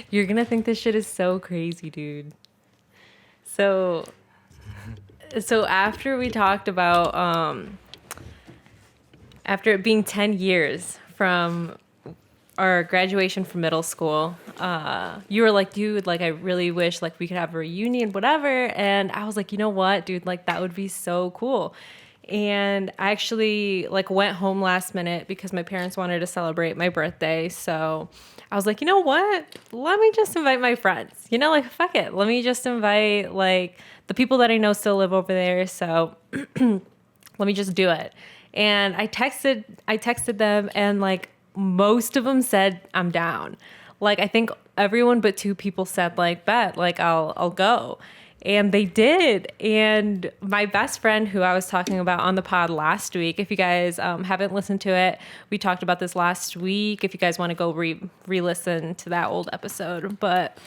You're gonna think this shit is so crazy, dude. So, so after we talked about, after it being 10 years from our graduation from middle school, you were like, dude, like, I really wish, like, we could have a reunion, whatever. And I was like, you know what, dude, like, that would be so cool. And I actually, like, went home last minute because my parents wanted to celebrate my birthday. So I was like, you know what? Let me just invite my friends. You know, like, fuck it. Let me just invite, like, the people that I know still live over there. So let me just do it. And I texted them, and like most of them said I'm down. Like I think everyone but two people said like bet, like I'll go. And they did. And my best friend, who I was talking about on the pod last week, if you guys haven't listened to it, we talked about this last week. If you guys want to go re-listen to that old episode. But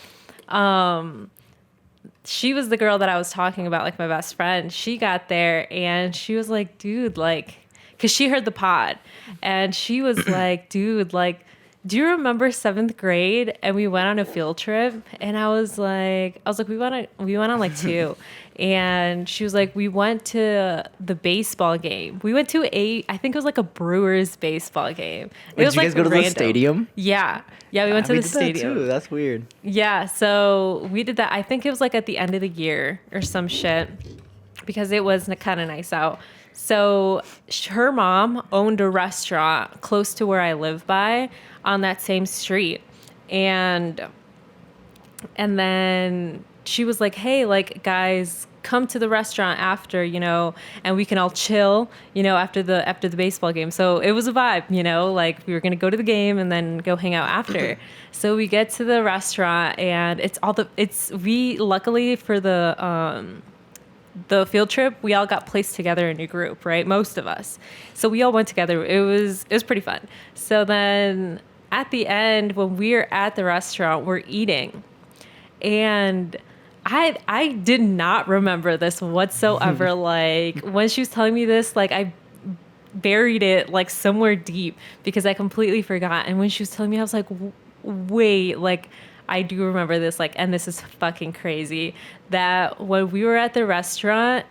she was the girl that I was talking about, like my best friend. She got there and she was like, dude, like, because she heard the pod. And she was like, dude, like, do you remember 7th grade? And we went on a field trip. And I was like, we went on like 2. And she was like, we went to the baseball game. We went to I think it was like a Brewers baseball game. Wait, did you guys go to the stadium? Yeah. Yeah, we went to the stadium. That too. That's weird. Yeah, so we did that. I think it was like at the end of the year or some shit because it was kind of nice out. So her mom owned a restaurant close to where I live by on that same street. And then she was like, hey, like, guys, come to the restaurant after, you know, and we can all chill, you know, after the baseball game. So it was a vibe, you know, like we were going to go to the game and then go hang out after. So we get to the restaurant and we luckily for the field trip, we all got placed together in a group, right? Most of us. So we all went together. It was pretty fun. So then at the end, when we're at the restaurant, we're eating. And I did not remember this whatsoever. Like when she was telling me this, like I buried it like somewhere deep because I completely forgot. And when she was telling me, I was like, wait, like I do remember this, like, and this is fucking crazy that when we were at the restaurant,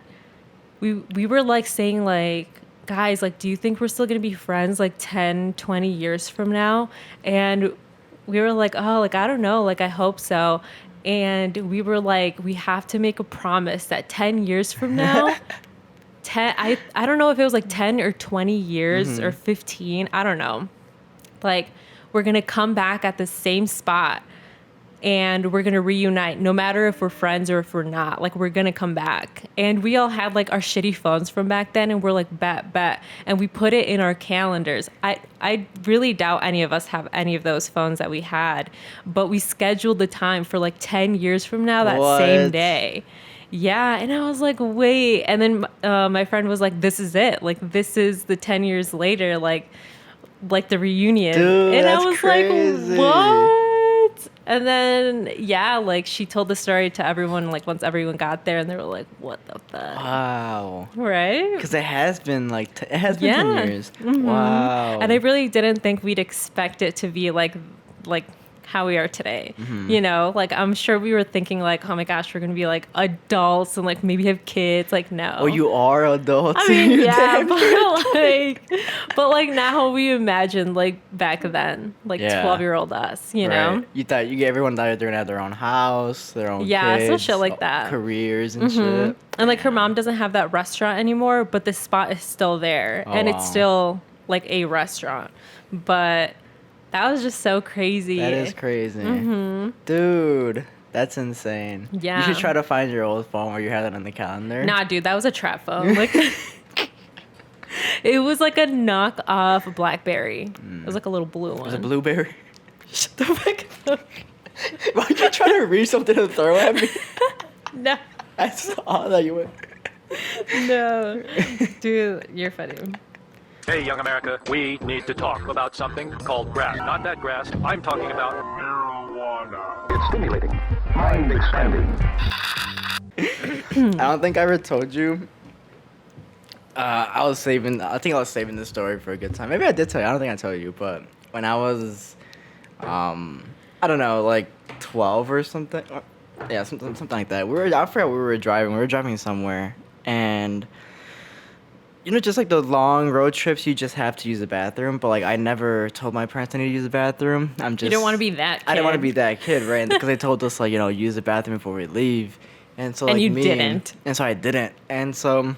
we were like saying like, guys, like, do you think we're still going to be friends like 10, 20 years from now? And we were like, oh, like, I don't know. Like, I hope so. And we were like, we have to make a promise that 10 years from now, I don't know if it was like 10 or 20 years or 15. I don't know. Like, we're going to come back at the same spot and we're going to reunite no matter if we're friends or if we're not. Like, we're going to come back. And we all had like our shitty phones from back then and we're like, bet. And we put it in our calendars. I really doubt any of us have any of those phones that we had, but we scheduled the time for like 10 years from now that same day. Yeah. And I was like, wait. And then my friend was like, this is it. Like, this is the 10 years later, like the reunion. Dude, and that's I was crazy. like, what? And then, yeah, like she told the story to everyone, like once everyone got there and they were like, what the fuck? Wow. Right? Because it has been like, 10 years. Mm-hmm. Wow. And I really didn't think we'd expect it to be like how we are today. You know, like I'm sure we were thinking like, oh my gosh, we're going to be like adults and like maybe have kids. Like, no. Oh, you are adults. I mean, yeah, but like now we imagine like back then, like 12-year-old us, you know? You thought everyone thought they were gonna have their own house, their own kids, some shit like that, careers and shit. And like her mom doesn't have that restaurant anymore, but the spot is still there, and it's still like a restaurant. But that was just so crazy. That is crazy, dude. That's insane. Yeah. You should try to find your old phone where you had it on the calendar. Nah, dude, that was a trap phone. Like, it was like a knockoff BlackBerry. It was like a little blue one. Was it Blueberry? Shut the fuck up. Why are you trying to read something to throw at me? No. I saw that you went. No. Dude, you're funny. Hey, young America, we need to talk about something called grass. Not that grass. I'm talking about marijuana. It's stimulating, mind expanding. I don't think I ever told you. I think I was saving this story for a good time. Maybe I did tell you. I don't think I told you, but when I was I don't know, like 12 or something. Yeah, something like that. I forgot we were driving. We were driving somewhere, and just like those long road trips, you just have to use the bathroom. But like, I never told my parents I need to use the bathroom. You don't want to be that kid. I didn't want to be that kid, right? Because they told us like, use the bathroom before we leave, and so like and you didn't. And so I didn't, and so.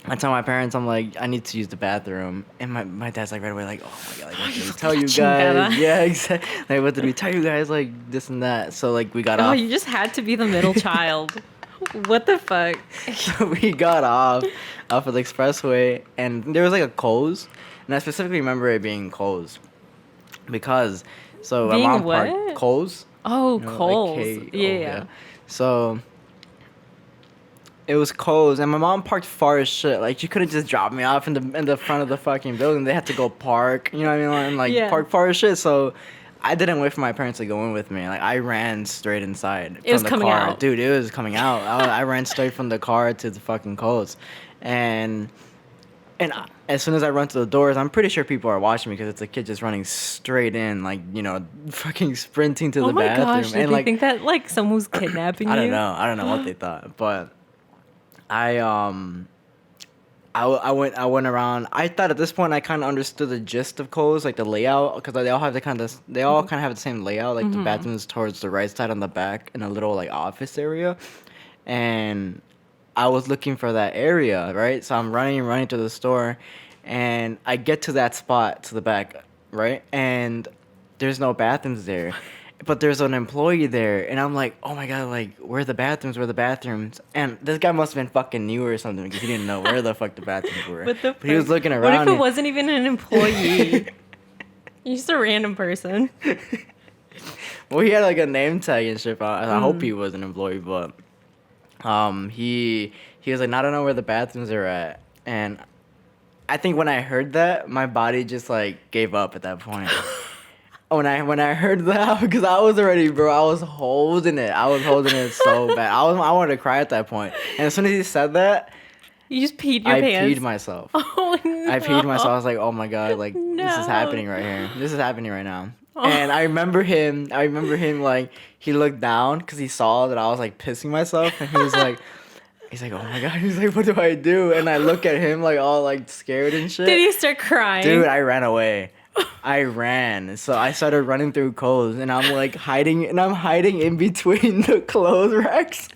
I tell my parents, I'm like, I need to use the bathroom. And my dad's like right away, like, oh my God, like, what did we tell you guys? Yeah, exactly. Like, what did we tell you guys? Like, this and that. So, like, we got off. Oh, you just had to be the middle child. What the fuck? So we got off of the expressway, and there was like a Kohls. And I specifically remember it being Kohls. Because, so Being my mom what? parked Kohls. Oh, Like Kohls. K-O, Yeah. So it was Kohls, and my mom parked far as shit. Like, she couldn't just drop me off in the front of the fucking building. They had to go park. You know what I mean? Like, Yeah. park far as shit. So I didn't wait for my parents to go in with me. Like, I ran straight inside It was from the coming car. out. Dude, it was coming out. I ran straight from the car to the fucking Kohls. And as soon as I run to the doors, I'm pretty sure people are watching me because it's a kid just running straight in, like, fucking sprinting to the Oh my bathroom. gosh, did and they like, think that like someone was kidnapping you? I don't know what they thought, but I went around. I thought at this point I kind of understood the gist of Kohls, like the layout, because they all kind of have the same layout. Like the bathroom's towards the right side on the back in a little like office area, and I was looking for that area, right? So I'm running to the store, and I get to that spot to the back, right? And there's no bathrooms there. But there's an employee there, and I'm like, oh my God, like, where are the bathrooms? Where are the bathrooms? And this guy must have been fucking new or something because he didn't know where the fuck the bathrooms were. What the But he was fuck? looking around. What if it and- wasn't even an employee? You're just a random person. Well, he had like a name tag and shit. I hope he was an employee, but he was like, I don't know where the bathrooms are at. And I think when I heard that, my body just like gave up at that point. When I heard that, because I was already, bro, I was holding it. I was holding it so bad. I wanted to cry at that point. And as soon as he said that, You just peed your I pants. peed myself. Oh no. I peed myself. I was like, oh my God, like, this No. is happening right here. This is happening right now. And I remember him, like, he looked down because he saw that I was, like, pissing myself. And he was like, oh my God. He's like, what do I do? And I look at him, like, all, like, scared and shit. Did he start crying? Dude, I ran away. I ran. So I started running through Kohls, and I'm like hiding in between the clothes racks.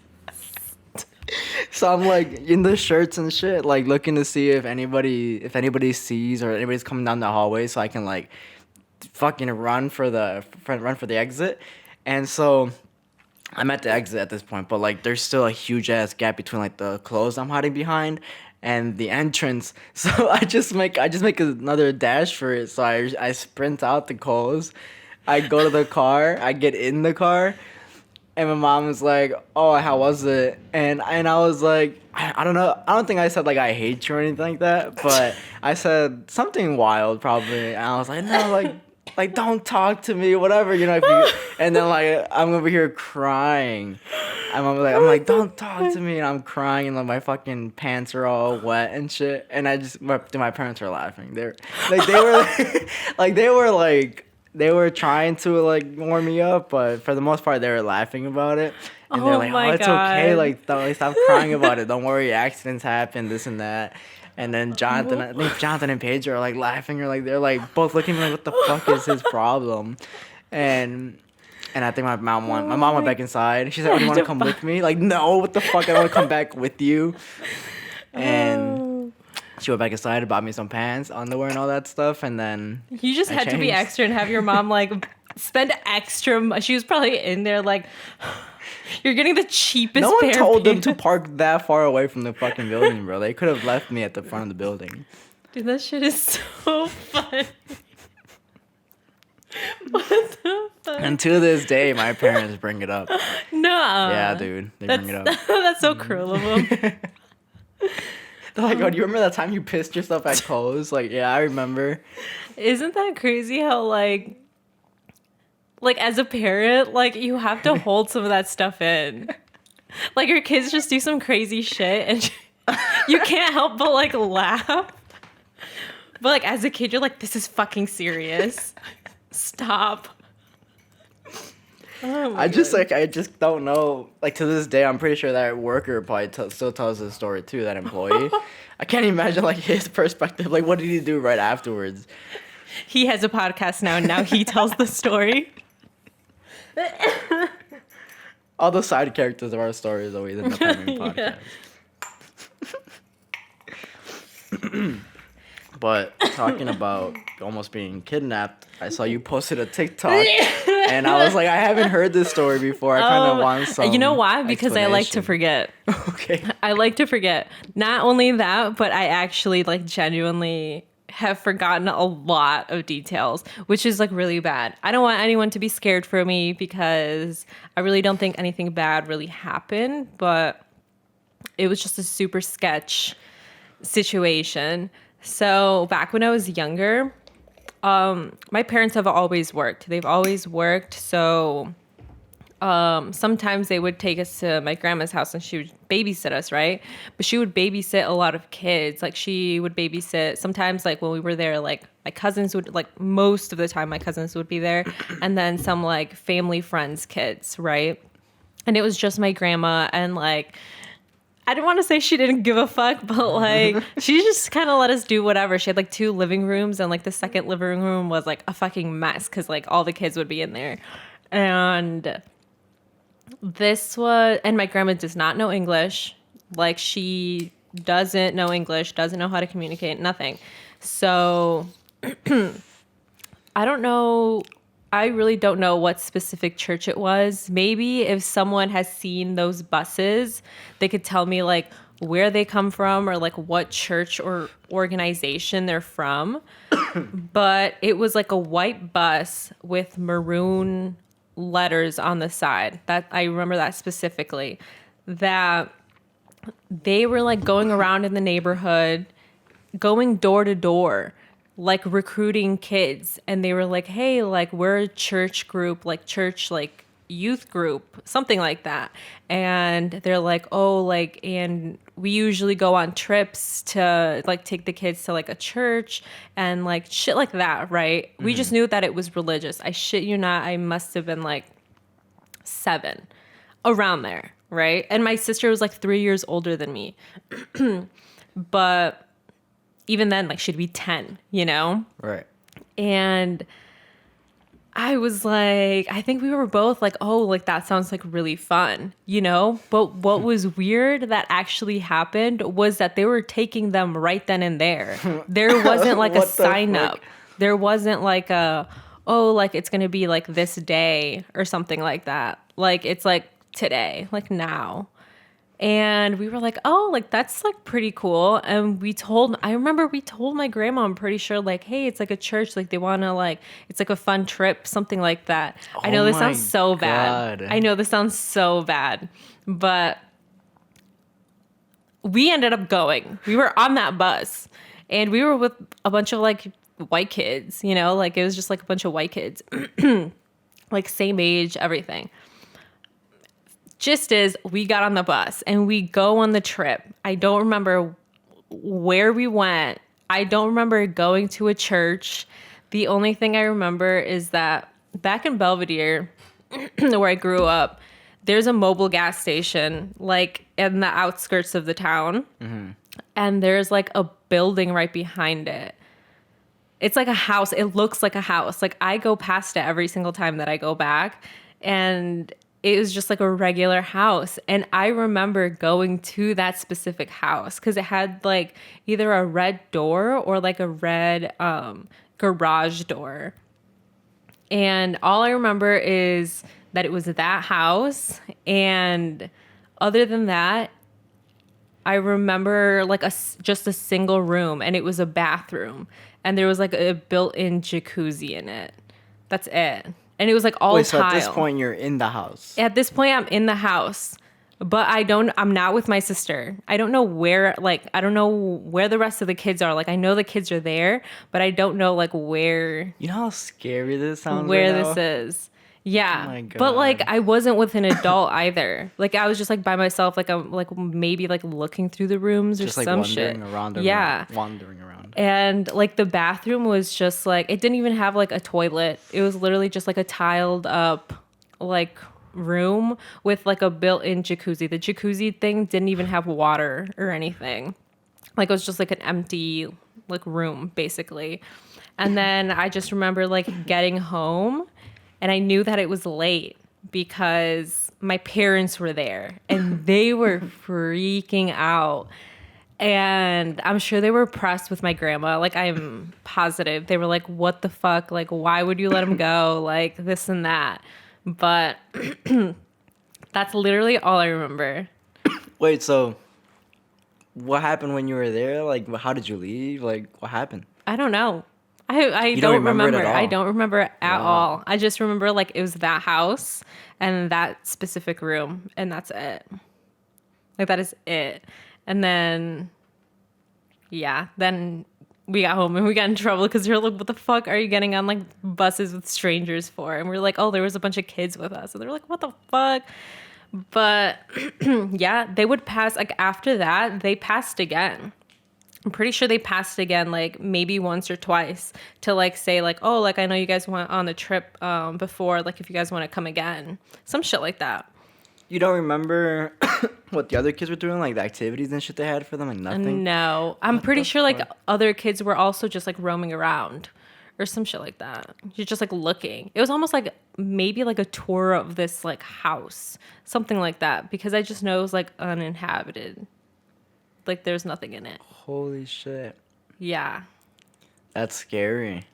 So I'm like in the shirts and shit, like looking to see if anybody sees or anybody's coming down the hallway, so I can like fucking run for the exit. And so I'm at the exit at this point, but like there's still a huge ass gap between like the clothes I'm hiding behind and the entrance. So I just make another dash for it. So I sprint out the Kohls. I go to the car. I get in the car, and my mom was like, "Oh, how was it?" And I was like, I don't know. I don't think I said like I hate you or anything like that, but I said something wild probably. And I was like, no, like don't talk to me, whatever, and then like I'm over here crying. I'm like, don't talk to me, and I'm crying, and like my fucking pants are all wet and shit. And my parents were laughing. They were trying to like warm me up, but for the most part they were laughing about it. And they're like, my oh, it's okay, God. like stop crying about it. Don't worry, accidents happen, this and that. And then I think Jonathan and Paige are like laughing, or like they're like both looking like, what the fuck is his problem? And I think my mom went back inside. She said, "Oh, do you want to come with me?" Like, no, what the fuck? I don't want to come back with you. And she went back inside and bought me some pants, underwear, and all that stuff. And then You just I had to be changed. extra and have your mom like spend extra. She was probably in there like, you're getting the cheapest. No one pair of told them to pants." park that far away from the fucking building, bro. They could have left me at the front of the building. Dude, that shit is so fun. What the fuck? And to this day, my parents bring it up. No. Yeah, dude, they bring it up. That's so cruel of them. They're like, "Oh, do you remember that time you pissed yourself at Kohls?" Like, yeah, I remember. Isn't that crazy how like as a parent, like you have to hold some of that stuff in. Like your kids just do some crazy shit and you can't help but like laugh. But like as a kid, you're like, this is fucking serious. Stop. I just don't know. Like, to this day, I'm pretty sure that worker probably still tells the story too. That employee. I can't imagine like his perspective. Like, what did he do right afterwards? He has a podcast now, and now he tells the story. All the side characters of our stories always end up having podcasts. But talking about almost being kidnapped, I saw you posted a TikTok, and I was like, I haven't heard this story before. I kind of want some. You know why? Because I like to forget. Okay. I like to forget. Not only that, but I actually like genuinely have forgotten a lot of details, which is like really bad. I don't want anyone to be scared for me because I really don't think anything bad really happened, but it was just a super sketch situation. So back when I was younger, my parents have always worked. They've always worked. So sometimes they would take us to my grandma's house and she would babysit us, right? But she would babysit a lot of kids. Like she would babysit sometimes, like when we were there, like my cousins would, like most of the time my cousins would be there, and then some like family friends' kids, right? And it was just my grandma, and like I didn't want to say she didn't give a fuck, but like she just kind of let us do whatever. She had like 2 living rooms, and like the second living room was like a fucking mess because like all the kids would be in there. And my grandma does not know English. Like she doesn't know English, doesn't know how to communicate, nothing. So I don't know. I really don't know what specific church it was. Maybe if someone has seen those buses, they could tell me like where they come from or like what church or organization they're from. But it was like a white bus with maroon letters on the side. That I remember that specifically. That they were like going around in the neighborhood, going door to door, like recruiting kids, and they were like, hey, like we're a church group, like church, like youth group, something like that. And they're like, oh, like, and we usually go on trips to like take the kids to like a church and like shit like that, right? Mm-hmm. We just knew that it was religious. I shit you not, I must have been like 7, around there, right? And my sister was like 3 years older than me. But even then, like, she'd be 10, you know? Right. And I was like, I think we were both like, oh, like, that sounds like really fun, you know? But what was weird that actually happened was that they were taking them right then and there. There wasn't like a sign up. There wasn't like oh, like, it's going to be like this day or something like that. Like, it's like today, like now. And we were like, oh, like, that's like pretty cool. And I remember we told my grandma, I'm pretty sure, like, hey, it's like a church. Like, they want to, like, it's like a fun trip, something like that. I know this sounds so bad. I know this sounds so bad. But we ended up going. We were on that bus. And we were with a bunch of, like, white kids, you know? Like, it was just, like, a bunch of white kids. Like, same age, everything. Just as we got on the bus and we go on the trip, I don't remember where we went. I don't remember going to a church. The only thing I remember is that back in Belvedere, where I grew up, there's a mobile gas station, like in the outskirts of the town. Mm-hmm. And there's like a building right behind it. It's like a house. It looks like a house. Like I go past it every single time that I go back. And it was just like a regular house. And I remember going to that specific house because it had like either a red door or like a red garage door. And all I remember is that it was that house. And other than that, I remember like just a single room, and it was a bathroom. And there was like a built-in jacuzzi in it. That's it. And it was like all tile. So at this point, you're in the house. At this point, I'm in the house, but I'm not with my sister. I don't know where the rest of the kids are. Like, I know the kids are there, but I don't know like where. You know how scary this sounds where right this now? is. Yeah. Oh my God. But like, I wasn't with an adult either. Like, I was just like by myself, like I'm like maybe like looking through the rooms or just like some wandering shit. Around wandering around. And like the bathroom was just like, it didn't even have like a toilet. It was literally just like a tiled up like room with like a built-in jacuzzi. The jacuzzi thing didn't even have water or anything. Like it was just like an empty like room basically. And then I just remember like getting home and I knew that it was late because my parents were there and they were freaking out. And I'm sure they were impressed with my grandma. Like, I'm positive. They were like, what the fuck? Like, why would you let him go? Like, this and that. But that's literally all I remember. Wait, so what happened when you were there? Like, how did you leave? Like, what happened? I don't know. I You don't don't remember remember. it at all? I don't remember it at Wow. all. I just remember, like, it was that house and that specific room. And that's it. Like, that is it. And then, yeah, then we got home and we got in trouble because we were like, what the fuck are you getting on like buses with strangers for? And we are like, oh, there was a bunch of kids with us. And they were like, what the fuck? But yeah, they would pass, like after that, they passed again. I'm pretty sure they passed again, like maybe once or twice to like say like, oh, like I know you guys went on the trip before, like if you guys want to come again. Some shit like that. You don't remember what the other kids were doing, like the activities and shit they had for them, like nothing? No, I'm pretty the sure like fuck? other kids were also just like roaming around or some shit like that. You're just like looking. It was almost like maybe like a tour of this like house, something like that, because I just know it was like uninhabited. Like there's nothing in it. Holy shit. Yeah. That's scary.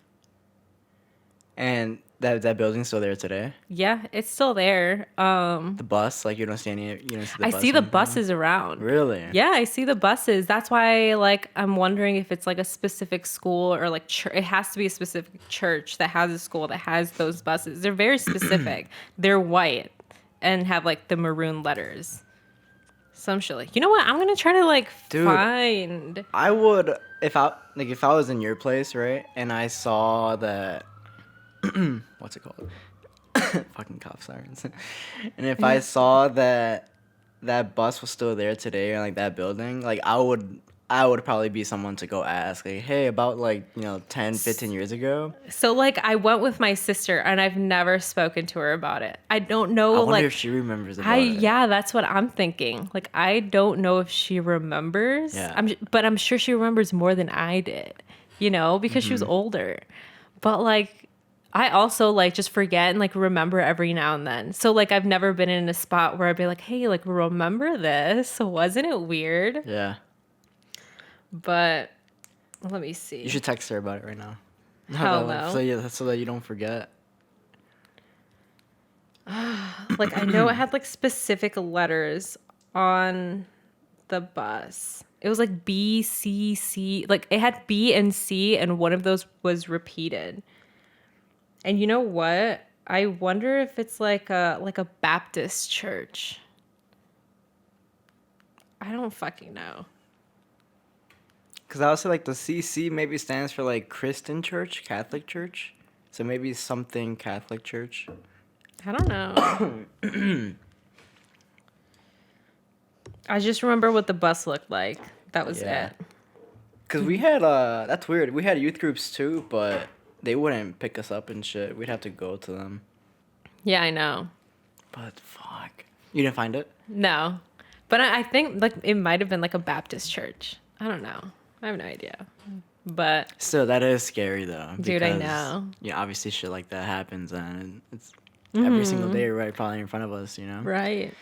And that building's still there today? Yeah, it's still there. The bus, like you don't see any, you don't see the I bus see the anymore? buses around. Really? Yeah, I see the buses. That's why, like, I'm wondering if it's like a specific school or like it has to be a specific church that has a school that has those buses. They're very specific. They're white and have like the maroon letters. Some shit like. You know what? I'm gonna try to like Dude. find. I would if I was in your place, right, and I saw that what's it called? Fucking cop sirens. And if I saw that bus was still there today or like that building, like I would probably be someone to go ask, like, hey, about like, 10, 15 years ago. So like I went with my sister and I've never spoken to her about it. I don't know. I wonder like if she remembers about it. yeah, that's what I'm thinking. Like I don't know if she remembers. Yeah. But I'm sure she remembers more than I did. Because she was older. But like I also like just forget and like remember every now and then. So like I've never been in a spot where I'd be like, hey, like remember this? Wasn't it weird? Yeah. But let me see. You should text her about it right now. Hell no. So that you don't forget. Like I know it had like specific letters on the bus. It was like B, C, C. Like it had B and C, and one of those was repeated. And you know what? I wonder if it's like a Baptist church. I don't fucking know. Because I would say like the CC maybe stands for like Christian church, Catholic church. So maybe something Catholic church. I don't know. I just remember what the bus looked like. That was Yeah. it. Because we had, that's weird. We had youth groups too, but they wouldn't pick us up and shit. We'd have to go to them. Yeah, I know. But fuck. You didn't find it? No. But I think like it might have been like a Baptist church. I don't know. I have no idea. But Still, that is scary though. Dude, I because, know. Yeah, obviously shit like that happens and it's every single day right probably in front of us, right.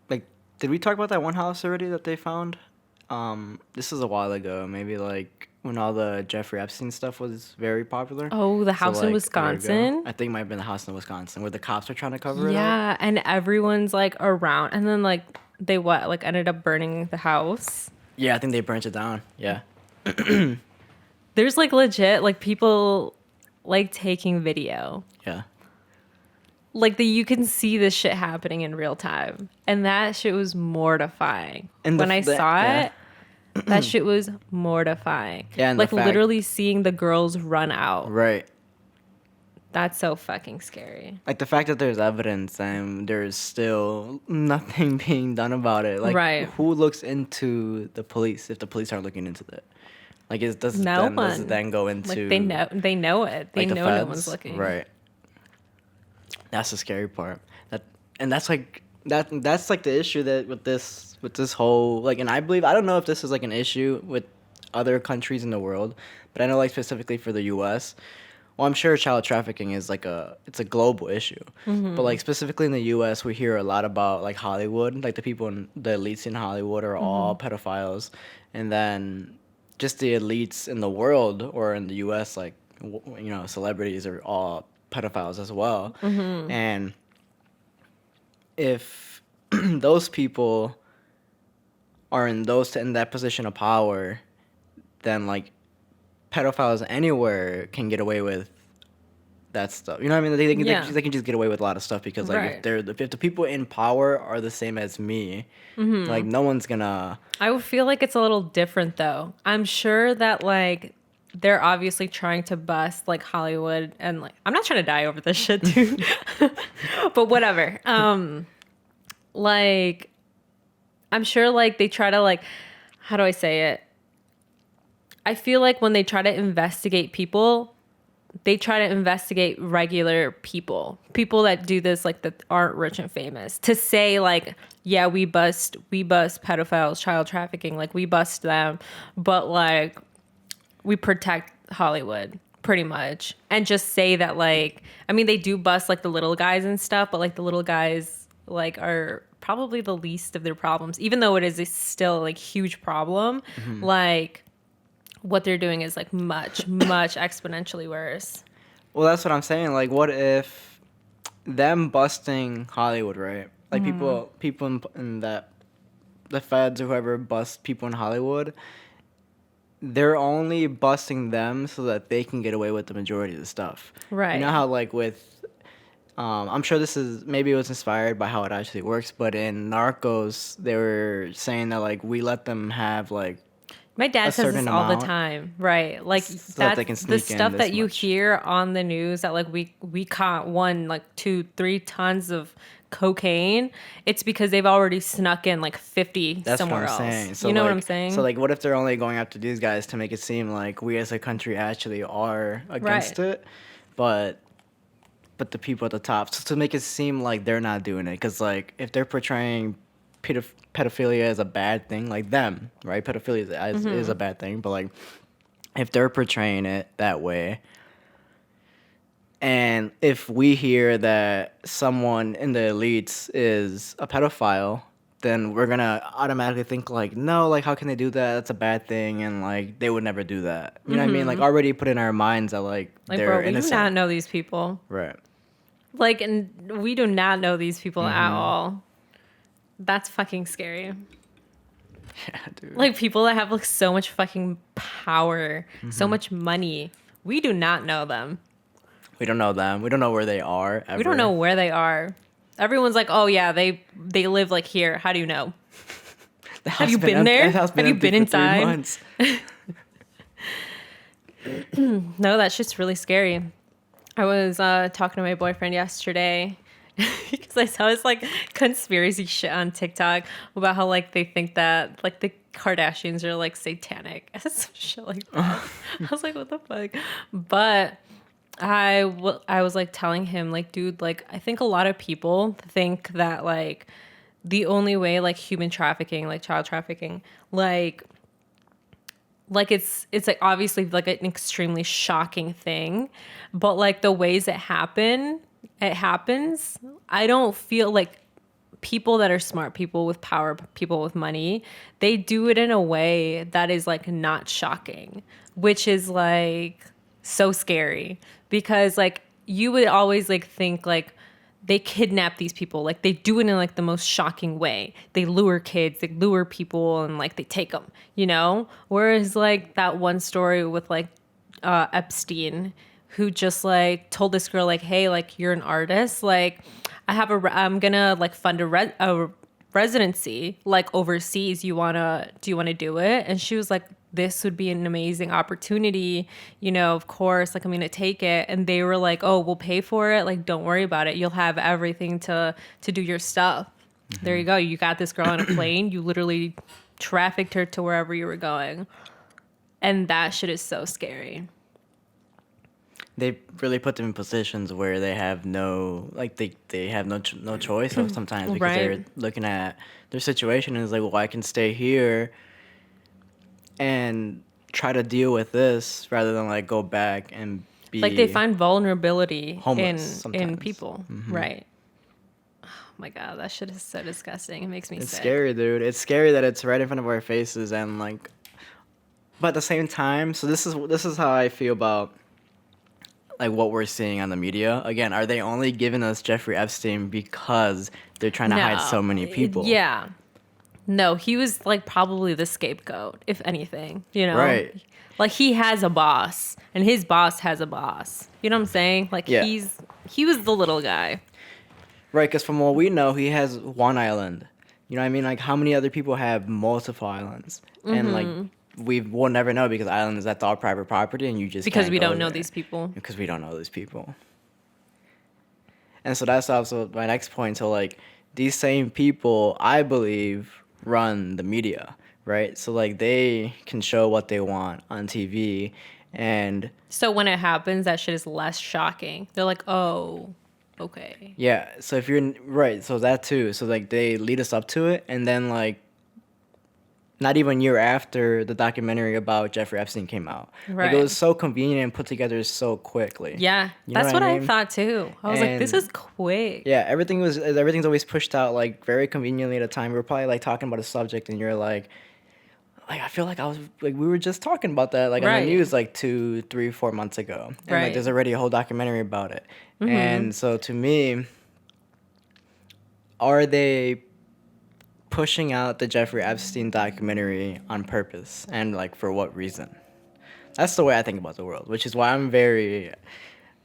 Like, did we talk about that one house already that they found? This was a while ago, maybe like when all the Jeffrey Epstein stuff was very popular. Oh, the house in like, a year ago. Wisconsin? I think it might have been the house in Wisconsin where the cops were trying to cover it up. Yeah, and everyone's like around, and then like they ended up burning the house. Yeah, I think they burnt it down. Yeah. There's like legit like people like taking video. Yeah. Like you can see this shit happening in real time, and that shit was mortifying. And when I saw yeah. it, that shit was mortifying. Yeah, and the like fact- literally seeing the girls run out. Right. That's so fucking scary. Like the fact that there's evidence and there's still nothing being done about it. Like, Right. who looks into the police if the police aren't looking into it? Like, does it then go into Like they know it. They like, the know no feds? one's looking. Right. That's the scary part. And that's like that's like the issue that with this whole like, and I believe, I don't know if this is like an issue with other countries in the world, but I know like specifically for the U.S. Well, I'm sure child trafficking is like it's a global issue, but like specifically in the U.S. we hear a lot about like Hollywood, like the people in the elites in Hollywood are all pedophiles, and then just the elites in the world or in the U.S. like celebrities are all pedophiles as well, and if those people are in that position of power, then like pedophiles anywhere can get away with that stuff. You know what I mean? They can just get away with a lot of stuff because like Right. if the people in power are the same as me, like no one's gonna. I would feel like it's a little different though. I'm sure that like they're obviously trying to bust like Hollywood and like I'm not trying to die over this shit, dude. But whatever. Like I'm sure like they try to like how do I say it? I feel like when they try to investigate people, they try to investigate regular people that do this like that aren't rich and famous to say like yeah we bust pedophiles, child trafficking, like we bust them, but like we protect Hollywood pretty much, and just say that like I mean they do bust like the little guys and stuff, but like the little guys like are probably the least of their problems, even though it is a still like huge problem. Like what they're doing is like much exponentially worse. Well, that's what I'm saying. Like, what if them busting Hollywood, right? Like people in that the feds or whoever bust people in Hollywood, they're only busting them so that they can get away with the majority of the stuff. Right. You know how like with I'm sure this is maybe it was inspired by how it actually works, but in Narcos they were saying that like we let them have like My dad a says this certain all the amount time, right? Like so that they can that's the sneak in stuff this that you much. hear on the news that like we caught 2-3 tons of cocaine. It's because they've already snuck in like 50 That's somewhere what I'm else. saying. So You know like, what I'm saying? So like, what if they're only going after these guys to make it seem like we as a country actually are against Right. it, but the people at the top, so to make it seem like they're not doing it, because like if they're portraying pedophilia as a bad thing, like them, right? Pedophilia is a bad thing, but like if they're portraying it that way, and if we hear that someone in the elites is a pedophile, then we're gonna automatically think like, no, like how can they do that? That's a bad thing, and like they would never do that. You know what I mean? Like already put in our minds that like Like they're bro, we do innocent. not know these people. Right. Like and we do not know these people at all. That's fucking scary. Yeah, dude. Like people that have like so much fucking power, so much money. We do not know them. We don't know them. We don't know where they are. Ever. We don't know where they are. Everyone's like, "Oh yeah, they live like here." How do you know? The Have house you been empty- there? the house Have you empty been for 3 inside? months. No, that shit's really scary. I was talking to my boyfriend yesterday because I saw this like conspiracy shit on TikTok about how like they think that like the Kardashians are like satanic and some shit like that. I was like, what the fuck? But I was like telling him like, dude, like I think a lot of people think that like the only way like human trafficking, like child trafficking, like it's like obviously like an extremely shocking thing, but like the ways it happens. I don't feel like people that are smart, people with power, people with money, they do it in a way that is like not shocking, which is like so scary because like you would always like think like they kidnap these people, like they do it in like the most shocking way. They lure kids, they lure people, and like they take them, you know. Whereas like that one story with like Epstein, who just like told this girl like, hey, like you're an artist, like I'm gonna like fund a residency like overseas. Do you wanna do it? And she was like, this would be an amazing opportunity, you know, of course, like I'm gonna take it. And they were like, oh, we'll pay for it, like don't worry about it, you'll have everything to do your stuff. There you go, you got this girl on a plane, you literally trafficked her to wherever you were going. And that shit is so scary. they really put them in positions where they have no, like, they have no choice sometimes, because they're Right. looking at their situation and it's like, well, I can stay here and try to deal with this rather than like go back and Like they be find vulnerability homeless in sometimes. people. Right. Oh my god, that shit is so disgusting. It makes me It's sick. scary, dude. It's scary that it's right in front of our faces, and like, but at the same time, so this is how I feel about like what we're seeing on the media. Again, are they only giving us Jeffrey Epstein because they're trying to hide so many people? Yeah. No, he was like probably the scapegoat, if anything, you know? Right. Like he has a boss and his boss has a boss. You know what I'm saying? Like Yeah. he was the little guy. Right, because from what we know, he has one island. You know what I mean? Like, how many other people have multiple islands? And like, we'll never know because islands, that's all private property, and you just Because can't we go don't know there. these people. Because we don't know these people. And so that's also my next point. So like, these same people, I believe, run the media, right? So like, they can show what they want on TV, and So when it happens, that shit is less shocking. They're like, oh, okay. yeah. So if you're right, so that too. So like, they lead us up to it, and then like, not even a year after the documentary about Jeffrey Epstein came out. Like, Right. it was so convenient and put together so quickly. Yeah, You know that's what I mean? thought too. I was like, this And- is quick. Yeah, everything's always pushed out like very conveniently at a time. We were probably like talking about a subject, and you're like I feel like we were just talking about that like on Right. the news like 2, 3, 4 months ago, and Right. like there's already a whole documentary about it. And so to me, are they pushing out the Jeffrey Epstein documentary on purpose, and like for what reason? That's the way I think about the world, which is why I'm very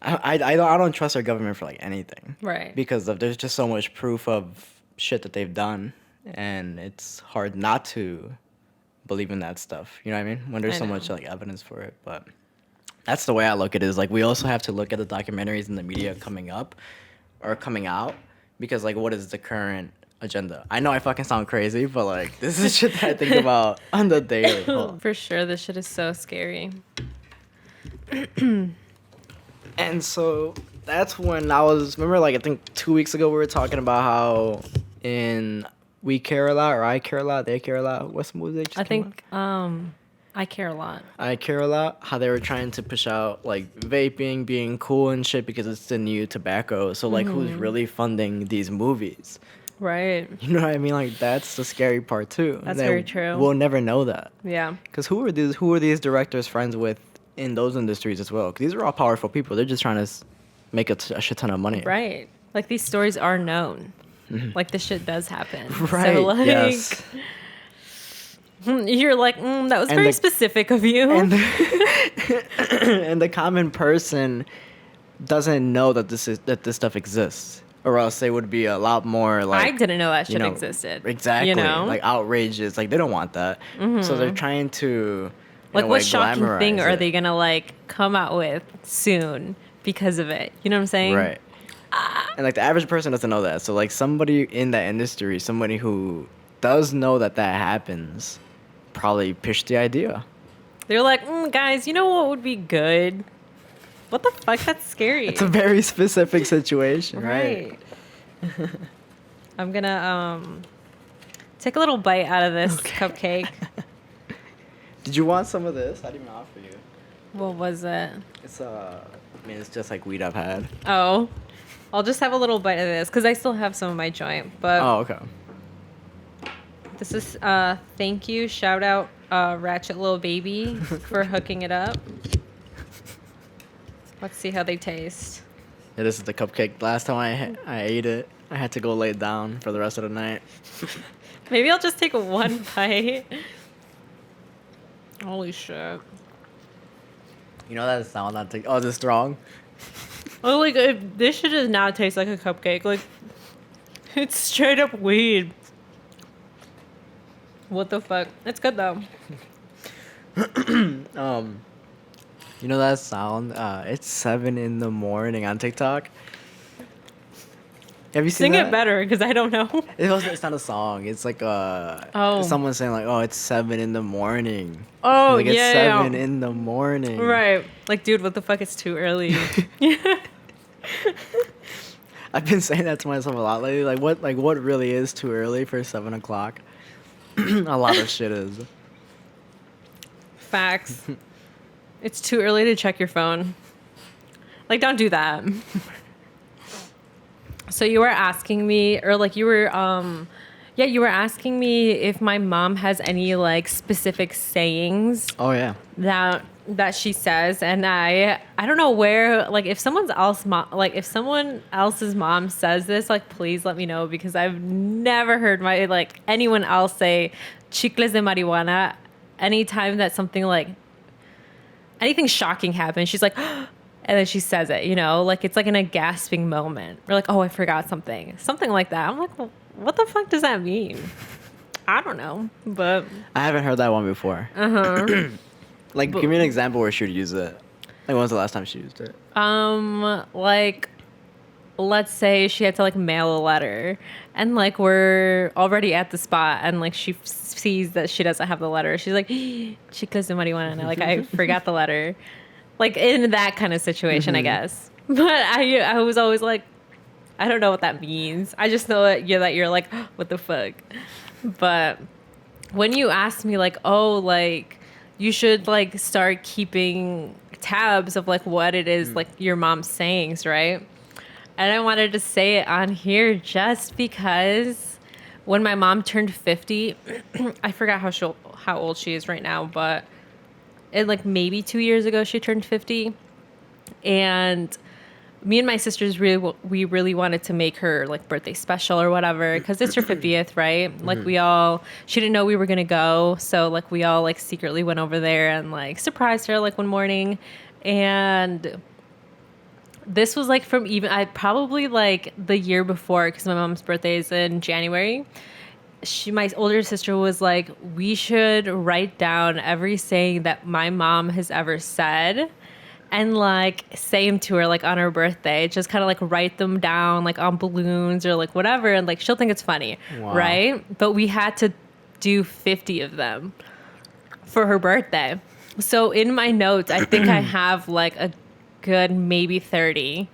I don't trust our government for like anything. Right. Because there's just so much proof of shit that they've done, and it's hard not to believe in that stuff. You know what I mean? When there's I so know. much like evidence for it. But that's the way I look at it, is like, we also have to look at the documentaries in the media coming up or coming out, because like, what is the current agenda? I know I fucking sound crazy, but like, this is shit that I think about on the daily. Hold on. For sure, this shit is so scary. And so that's when remember, like, I think 2 weeks ago we were talking about how in We Care a Lot, or I Care a Lot, They Care a Lot. What's the movie they just I came out? think I care a lot. I Care a Lot, how they were trying to push out like vaping being cool and shit because it's the new tobacco. So like, who's really funding these movies? Right. You know what I mean? Like, that's the scary part too. That's That very true. We'll never know that. Yeah. Because who are these directors friends with in those industries as well? 'Cause these are all powerful people. They're just trying to make a shit ton of money. Right. Like these stories are known. Like this shit does happen. Right. So like Yes. you're like, that was And very the- specific of you. And and the common person doesn't know that this stuff exists, or else they would be a lot more like, I didn't know that shit you know, existed. Exactly. You know? Like outrageous. Like, they don't want that. So they're trying to in Like a what way, shocking thing glamorize are it. they gonna like come out with soon because of it? You know what I'm saying? Right. And like, the average person doesn't know that. So like, somebody in that industry, somebody who does know that happens, probably pitched the idea. They're like, guys, you know what would be good? What the fuck? That's scary. It's a very specific situation, right? Right. I'm gonna take a little bite out of this cupcake. Did you want some of this? I didn't even offer you. What was it? It's it's just like weed I've had. Oh, I'll just have a little bite of this because I still have some of my joint. But Oh, okay. this is thank you, shout out Ratchet Little Baby for hooking it up. Let's see how they taste. Yeah, this is the cupcake. Last time I ate it, I had to go lay down for the rest of the night. Maybe I'll just take one bite. Holy shit. You know that sound not take. Oh, is it strong? Oh, like this shit does not taste like a cupcake. Like it's straight up weed. What the fuck? It's good though. You know that sound? It's 7 a.m. on TikTok. Have you seen Sing that? it better because I don't know. It's not a song. It's like someone saying like, "Oh, it's 7 in the morning." Oh, Like it's yeah. 7 in the morning. Right. Like, dude, what the fuck? It's too early. I've been saying that to myself a lot lately. What really is too early for 7 o'clock? A lot of shit is. Facts. It's too early to check your phone. Like, don't do that. So you were asking me, or like you were asking me if my mom has any like specific sayings Oh yeah. that she says, and I don't know where, like if someone else's mom says this, like please let me know, because I've never heard my like anyone else say chicles de marihuana anytime that something like anything shocking happens. She's like and then she says it, you know, like it's like in a gasping moment. We're like, oh, I forgot something like that. I'm like, well, what the fuck does that mean? I don't know, but I haven't heard that one before. Like, give me an example where she would use it. Like, when was the last time she used it? like let's say she had to like mail a letter, and like we're already at the spot, and like she sees that she doesn't have the letter. She's like, chicles de marihuana, and like I forgot the letter. Like in that kind of situation, I guess. But I was always like, I don't know what that means. I just know that you're like, what the fuck. But when you ask me like, oh, like you should like start keeping tabs of like what it is like your mom's sayings, right? And I wanted to say it on here just because when my mom turned 50, I forgot how old she is right now, but it like maybe 2 years ago she turned 50, and me and my sisters we really wanted to make her like birthday special or whatever, because it's her 50th, right? Like she didn't know we were gonna go, so like we all like secretly went over there and like surprised her like one morning. And this was like from even I probably like the year before, because my mom's birthday is in January. My older sister was like, we should write down every saying that my mom has ever said and like say them to her like on her birthday. Just kind of like write them down like on balloons or like whatever, and like she'll think it's funny. Wow. Right? But we had to do 50 of them for her birthday. So in my notes, I think I have like a good maybe 30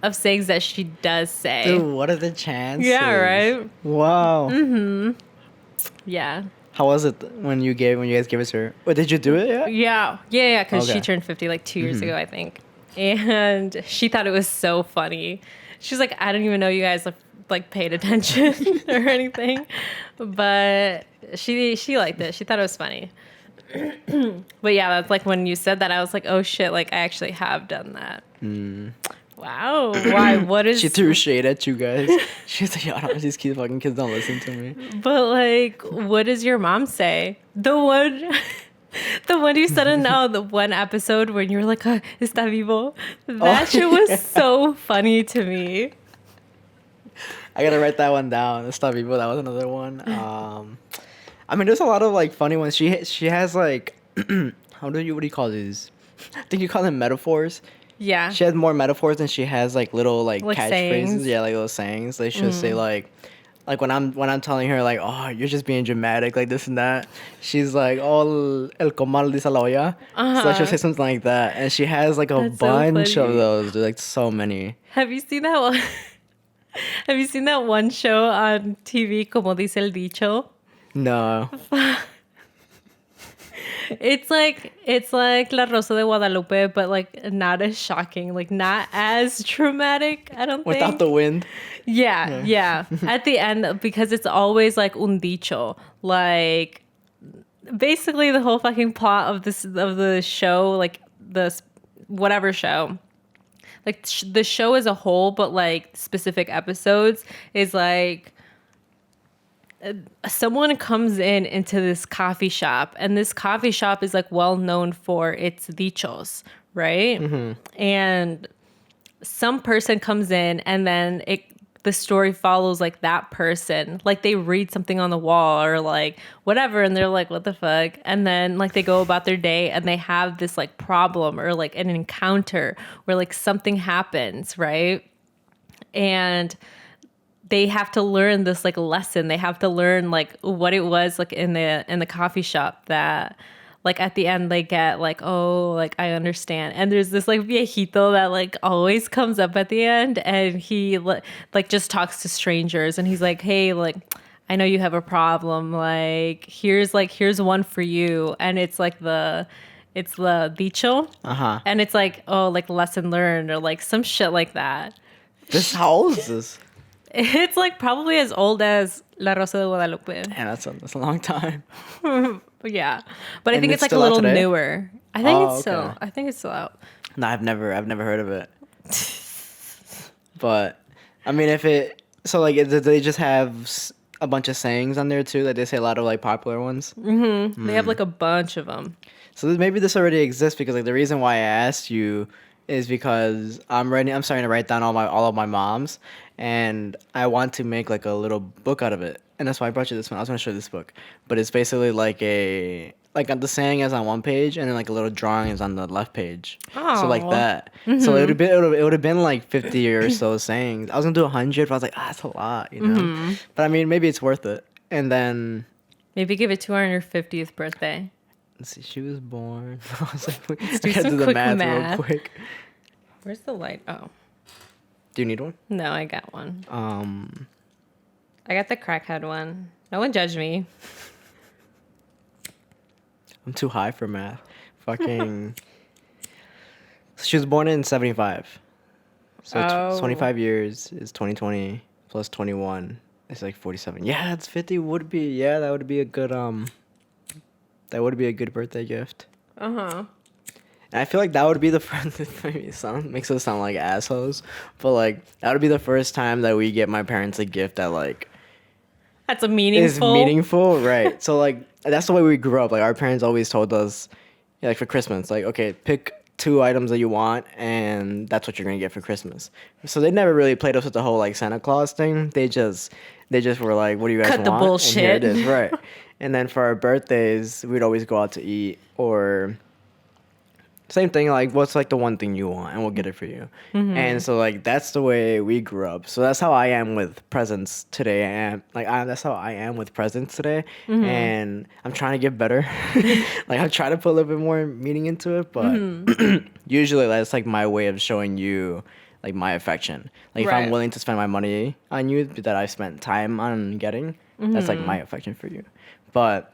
of sayings that she does say. Dude, what are the chances? Yeah, right? Wow. Yeah. How was it when you guys gave it to her? Wait, did you do it yet? Yeah, because Okay. she turned 50 like 2 years ago, I think. And she thought it was so funny. She's like, I didn't even know you guys like paid attention or anything. But she liked it. She thought it was funny. But yeah, that's like when you said that, I was like, oh shit, like I actually have done that. Wow. Why? What is... She threw shade at you guys. She's like, yo, these fucking kids don't listen to me. But like, what does your mom say? The one you said in the one episode when you were like, está vivo. That shit was so funny to me. I gotta write that one down. Está vivo, that was another one. I mean, there's a lot of like funny ones. She has like, what do you call these? I think you call them metaphors. Yeah. She has more metaphors than she has like little like catchphrases. Sayings. Yeah, like little sayings. Like she'll say like when I'm telling her like, oh, you're just being dramatic, like this and that. She's like, oh, el comal de la olla. So she'll say something like that, and she has like a bunch of those. There's like so many. Have you seen that one? Have you seen that one show on TV, Como dice el dicho? No. It's like La Rosa de Guadalupe, but like not as shocking, like not as traumatic, I don't think. Without the wind. Yeah. At the end, because it's always like un dicho, like basically the whole fucking plot of the show, like the whatever show, like the show as a whole, but like specific episodes is like someone comes into this coffee shop, and this coffee shop is like well known for its dichos, right? And some person comes in, and then the story follows like that person, like they read something on the wall or like whatever, and they're like, what the fuck? And then like they go about their day, and they have this like problem or like an encounter where like something happens, right? And they have to learn this like lesson. They have to learn like what it was like in the coffee shop that like at the end they get like, oh, like I understand. And there's this like viejito that like always comes up at the end, and he like just talks to strangers, and he's like, hey, like I know you have a problem. Like here's one for you, and it's the dicho, and it's like, oh, like lesson learned or like some shit like that. How old is this? It's like probably as old as La Rosa de Guadalupe. Man, that's a long time. Yeah, but I And think it's it's like a still out little today? newer. I think Oh, it's still. okay. I think it's still out. No, I've never heard of it. But I mean, do they just have a bunch of sayings on there too? Like they say a lot of like popular ones. They have like a bunch of them. So maybe this already exists because like the reason why I asked you is because I'm starting to write down all of my moms, and I want to make like a little book out of it, and that's why I brought you this one. I was gonna show you this book, but it's basically like the saying is on one page, and then like a little drawing is on the left page. So like Aw. that. So it would have been like 50 or so sayings. I was gonna do 100, but I was like, that's a lot, you know. But I mean, maybe it's worth it. And then Maybe give it to her on her 50th birthday. let's see, she was born. I was like, I do gotta some do the quick math math. real quick. Where's the light? Oh, Do you need one? no, I got one. I got the crackhead one. No one judge me. I'm too high for math. Fucking. She was born in 75. So Oh. 25 years is 2020 plus 21. It's like 47. Yeah, it's 50 would be. Yeah, that would be a good that would be a good birthday gift. Uh-huh. And I feel like that would be the first. Maybe it makes us sound like assholes, but like that would be the first time that we get my parents a gift that like That's a is meaningful. meaningful, right? So like that's the way we grew up. Like our parents always told us, yeah, like for Christmas, like okay, pick 2 items that you want, and that's what you're gonna get for Christmas. So they never really played us with the whole like Santa Claus thing. They just were like, what do you guys Cut want? the And here bullshit. it is, right? And then for our birthdays, we'd always go out to eat, or same thing, like what's like the one thing you want, and we'll get it for you. And so like that's the way we grew up. So that's how I am with presents today, and that's how I am with presents today. And I'm trying to get better. Like I'm trying to put a little bit more meaning into it, but usually that's like my way of showing you like my affection. Like if I'm Right. willing to spend my money on you that I spent time on getting, that's like my affection for you. But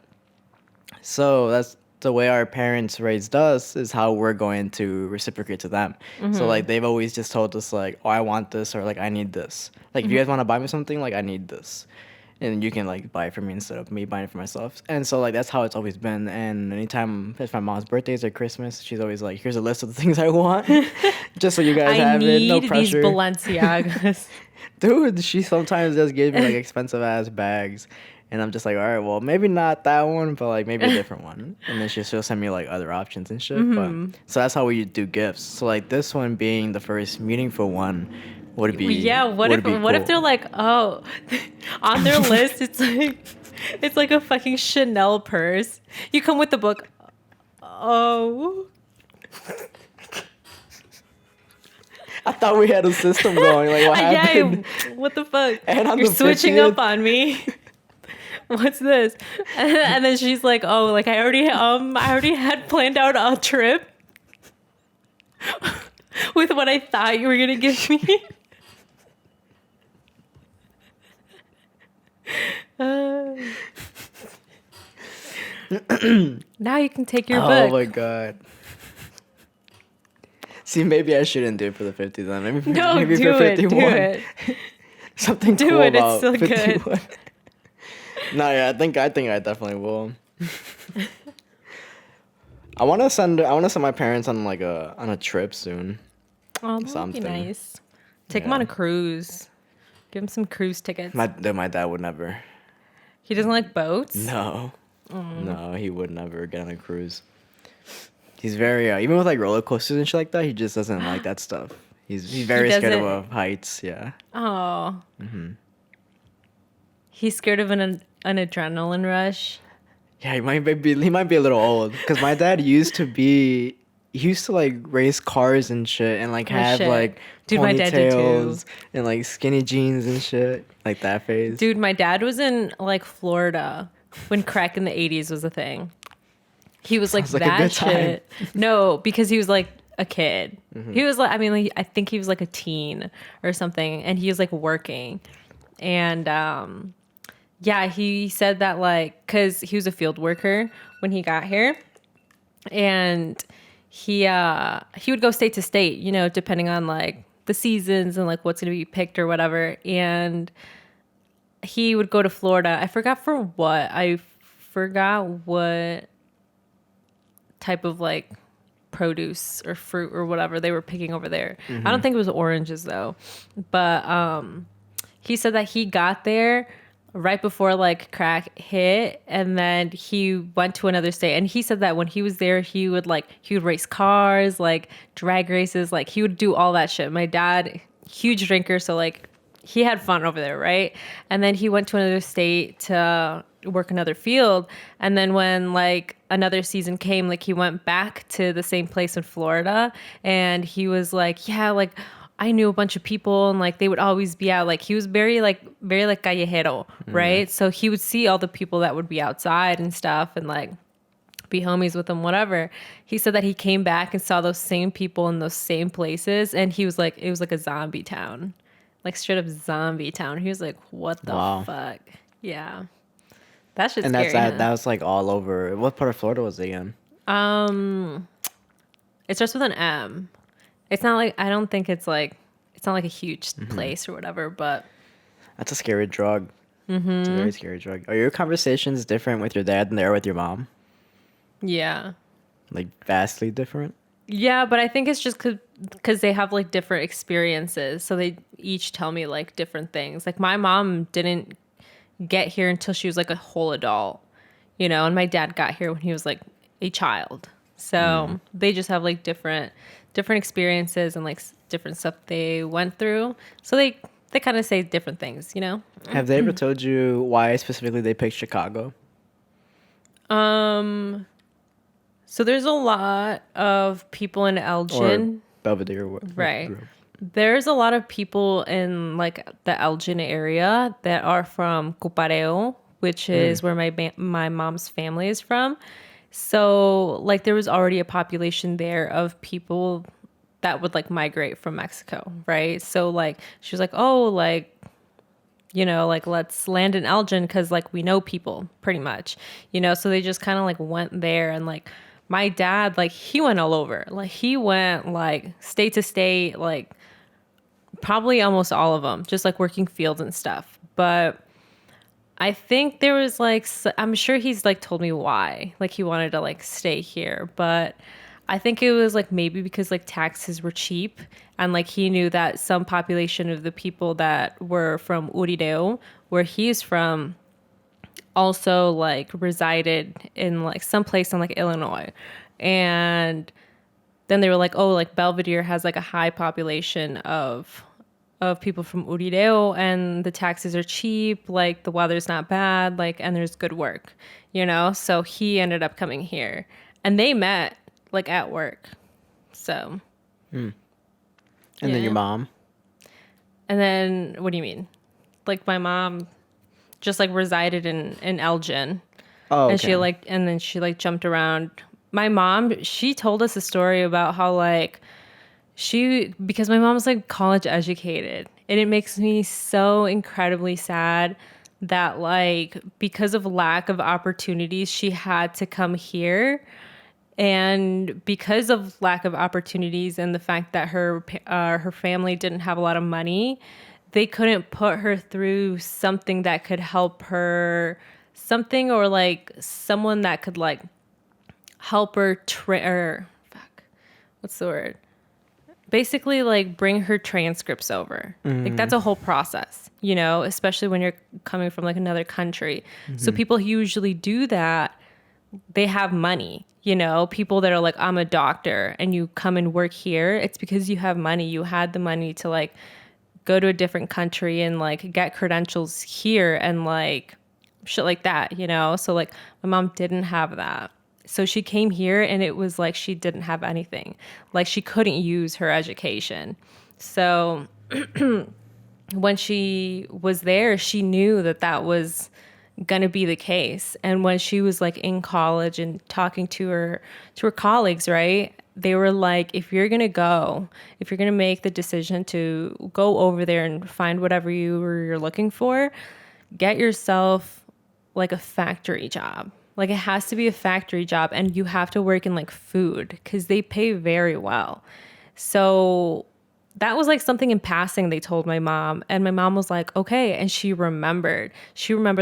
so that's the way our parents raised us is how we're going to reciprocate to them. So like they've always just told us like, oh, I want this, or like I need this. Like if you guys want to buy me something, like I need this, and you can like buy it for me instead of me buying it for myself. And so like that's how it's always been. And anytime it's my mom's birthdays or Christmas, she's always like, here's a list of the things I want, just so you guys I have it, no need these pressure. Balenciagas. Dude, she sometimes just gives me like expensive ass bags. And I'm just like, all right, well, maybe not that one, but like maybe a different one. And then she'll send me like other options and shit. But so that's how we do gifts. So like this one being the first meaningful one would be Yeah, what would if be cool. they're like, oh, on their list it's like a fucking Chanel purse. You come with the book. Oh. I thought we had a system going. Like what happened? Yeah, what the fuck? And on You're the switching 50th? up on me. What's this? And then she's like, oh, like I already had planned out a trip with what I thought you were gonna give me. Now you can take your Oh book. my god. See, maybe I shouldn't do it for the 50 then. Maybe, No, maybe do for it. 51. Do it. Something Do cool it, it's about still good. 51. No, yeah, I think I definitely will. I want to send my parents on like on a trip soon. Oh, that would be Something. nice. Take him on a cruise. Give him some cruise tickets. My dad would never. He doesn't like boats? No. No, he would never get on a cruise. He's very even with like roller coasters and shit like that, he just doesn't like that stuff. He's very scared doesn't- of heights, yeah. Oh. He's scared of an adrenaline rush. Yeah, he might be a little old cuz my dad used to be he used to like race cars and shit, and like Oh, have shit. like Dude, my dad did too. ponytails and like skinny jeans and shit, like that phase. Dude, my dad was in like Florida when crack in the 80s was a thing. He was like Sounds like a that good time. shit. No, because he was like a kid. He was like, I mean, like, I think he was like a teen or something, and he was like working. And yeah, he said that like, cause he was a field worker when he got here, and he would go state to state, you know, depending on like the seasons and like what's gonna be picked or whatever. And he would go to Florida. I forgot for what. I forgot what type of like produce or fruit or whatever they were picking over there. I don't think it was oranges though. But he said that he got there right before like crack hit, and then he went to another state, and he said that when he was there he would race cars, like drag races, like he would do all that shit. My dad, huge drinker, so like he had fun over there, right? And then he went to another state to work another field, and then when like another season came, like he went back to the same place in Florida, and he was like, yeah, like I knew a bunch of people, and like they would always be out. Like he was very like callejero, right? So he would see all the people that would be outside and stuff, and like be homies with them, whatever. He said that he came back and saw those same people in those same places, and he was like, it was like a zombie town, like straight up zombie town. He was like, what the Wow. fuck? Yeah, that shit's And scary. that was like all over. What part of Florida was they in? It starts with an M. It's not like, I don't think it's not like a huge place or whatever, but That's a scary drug. It's a very scary drug. Are your conversations different with your dad than they are with your mom? yeah. Like vastly different? Yeah, but I think it's just because they have like different experiences. So they each tell me like different things. Like my mom didn't get here until she was like a whole adult, you know, and my dad got here when he was like a child. So they just have like different experiences and like different stuff they went through. So they kind of say different things, you know? Have they ever told you why specifically they picked Chicago? So there's a lot of people in Elgin. Or Belvedere? Right. There's a lot of people in like the Elgin area that are from Cupareo, which is where my mom's family is from. So like there was already a population there of people that would like migrate from Mexico, right? So like she was like, oh, like, you know, like let's land in Elgin because like we know people pretty much, you know. So they just kind of like went there, and like my dad, like he went all over. Like he went like state to state, like probably almost all of them, just like working fields and stuff. But I think there was like, I'm sure he's like told me why, like he wanted to like stay here, but I think it was like maybe because like taxes were cheap, and like he knew that some population of the people that were from Urideo, where he's from, also like resided in like some place in like Illinois. And then they were like, oh, like Belvedere has like a high population of people from Urideo, and the taxes are cheap, like the weather's not bad, like, and there's good work, you know? So he ended up coming here, and they met like at work. So. And then your mom? And then, what do you mean? Like my mom just like resided in Elgin. Oh, okay. And then she like jumped around. My mom, she told us a story about how like because my mom was like college educated, and it makes me so incredibly sad that like because of lack of opportunities she had to come here, and because of lack of opportunities and the fact that her family didn't have a lot of money, they couldn't put her through something that could help her, something or like someone that could like help her what's the word? Basically like bring her transcripts over. Like that's a whole process, you know, especially when you're coming from like another country. So people who usually do that, they have money, you know, people that are like, I'm a doctor, and you come and work here. It's because you have money. You had the money to like go to a different country and like get credentials here and like shit like that, you know? So like my mom didn't have that. So she came here and it was like she didn't have anything. Like she couldn't use her education. So when she was there, she knew that that was going to be the case. And when she was like in college and talking to her colleagues, right? They were like, if you're going to make the decision to go over there and find whatever you're looking for, get yourself like a factory job. Like it has to be a factory job, and you have to work in like food because they pay very well. So that was like something in passing they told my mom, and my mom was like, okay. And she remembered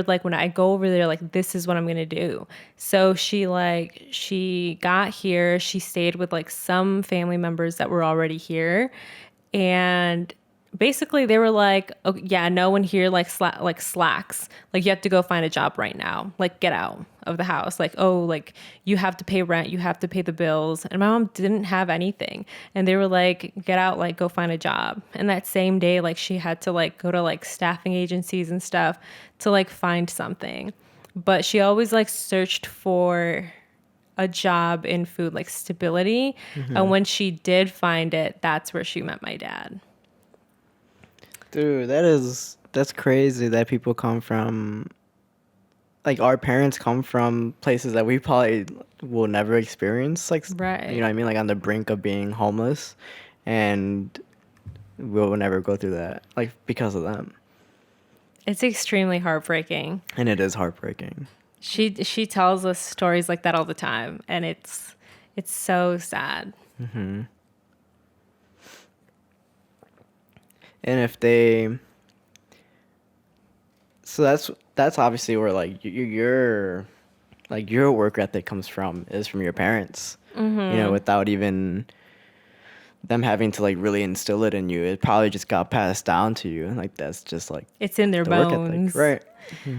like, when I go over there, like this is what I'm going to do. So she got here, she stayed with like some family members that were already here, and basically they were like, oh, yeah, no one here like slacks. Like you have to go find a job right now. Like get out of the house. Like, oh, like you have to pay rent, you have to pay the bills. And my mom didn't have anything. And they were like, get out, like go find a job. And that same day, like she had to like go to like staffing agencies and stuff to like find something. But she always like searched for a job in food, like stability. And when she did find it, that's where she met my dad. Dude, that's crazy that people come from, like our parents come from places that we probably will never experience, like Right. you know what I mean, like on the brink of being homeless, and we'll never go through that, like because of them. It's extremely heartbreaking. And it is heartbreaking. She tells us stories like that all the time, and it's so sad. And if they, so that's obviously where like your like your work ethic comes from, is from your parents. You know, without even them having to like really instill it in you, it probably just got passed down to you. Like that's just like It's in their the work bones. ethic, right?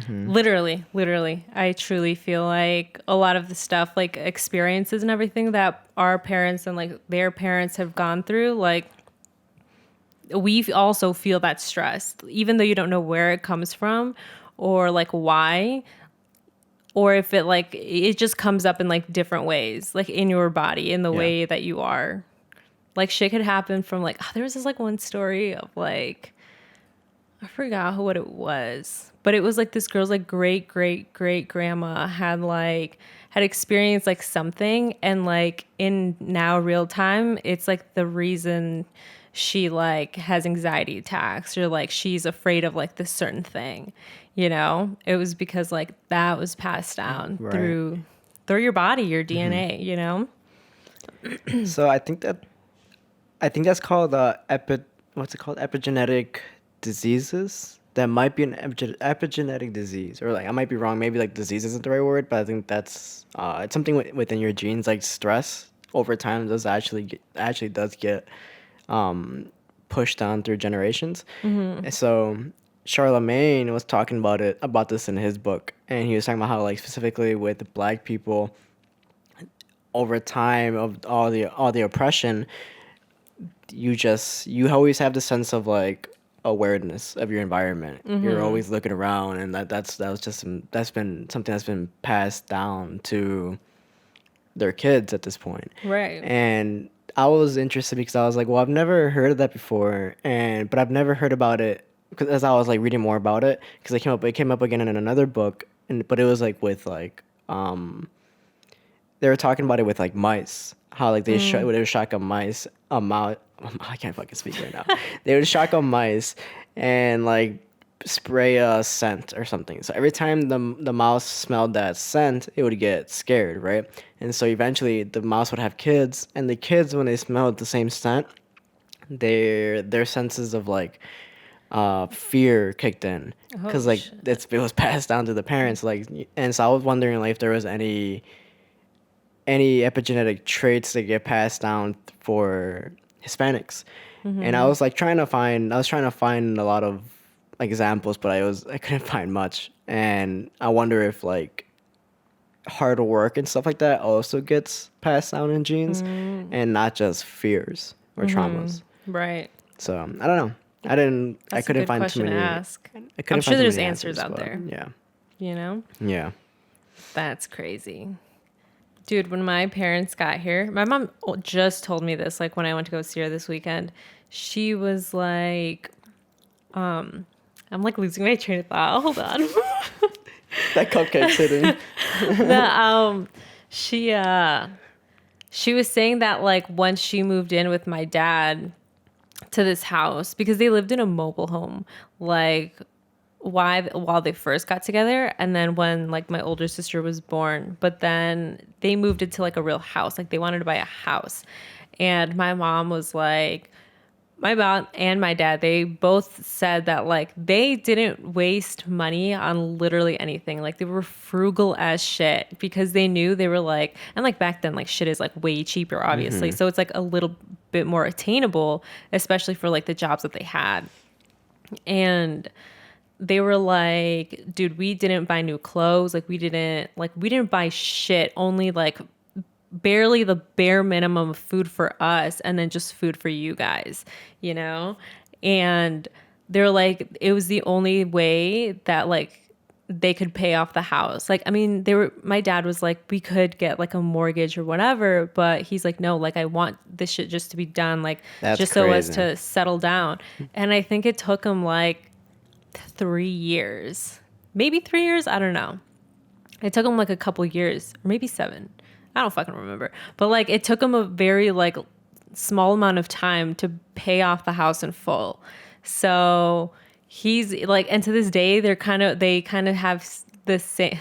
Literally. I truly feel like a lot of the stuff, like experiences and everything that our parents and like their parents have gone through, like we also feel that stress, even though you don't know where it comes from or like why, or if it like it just comes up in like different ways, like in your body, in the way that you are. Like shit could happen from like, there was this like one story of like, I forgot what it was, but it was like this girl's like great grandma had experienced like something, and like in now real time, it's like the reason she like has anxiety attacks, or like she's afraid of like this certain thing, you know. It was because like that was passed down through your body, your DNA, you know. So I think that's called what's it called, epigenetic diseases. That might be an epigenetic disease, or like I might be wrong. Maybe like disease isn't the right word, but I think that's it's something within your genes. Like stress over time does actually does get pushed down through generations. And so Charlemagne was talking about this in his book, and he was talking about how like specifically with Black people, over time of all the oppression, you always have the sense of like awareness of your environment. You're always looking around, and that's been something that's been passed down to their kids at this point. Right. And I was interested because I was like, well, I've never heard of that before, but I've never heard about it because as I was like reading more about it, because it came up again in another book, but it was like with like they were talking about it with like mice, how like they would shotgun mice, a mouse. I can't fucking speak right now. They would shotgun mice and like spray a scent or something. So every time the mouse smelled that scent, it would get scared, right? And so eventually the mouse would have kids, and the kids, when they smelled the same scent, their senses of like fear kicked in, because like it was passed down to the parents. Like, and so I was wondering like if there was any epigenetic traits that get passed down for Hispanics. And I was like trying to find a lot of examples, but I couldn't find much. And I wonder if like hard work and stuff like that also gets passed down in genes, and not just fears or traumas. Right. So I don't know. I couldn't find too many. Ask. I couldn't I'm sure find too there's many answers out but there. Yeah. You know? Yeah. That's crazy. Dude, when my parents got here, my mom just told me this, like when I went to go see her this weekend. She was like, I'm like losing my train of thought. Hold on. That cupcake's hitting. She she was saying that like once she moved in with my dad to this house because they lived in a mobile home, like while they first got together, and then when like my older sister was born, but then they moved into like a real house, like they wanted to buy a house. And my mom was like, my mom and my dad, they both said that like they didn't waste money on literally anything. Like they were frugal as shit because they knew they were like, and like back then, like shit is like way cheaper, obviously. So it's like a little bit more attainable, especially for like the jobs that they had. And they were like, dude, we didn't buy new clothes. We didn't buy shit, only like barely the bare minimum of food for us and then just food for you guys, you know? And they're like, it was the only way that like they could pay off the house. Like, I mean, my dad was like, we could get like a mortgage or whatever, but he's like, no, like I want this shit just to be done, like That's just so as crazy. to settle down. And I think it took him like 3 years, maybe 3 years. I don't know. It took him like a couple years or maybe 7. I don't fucking remember. But like it took him a very like small amount of time to pay off the house in full. So he's like, and to this day, they kind of have the same,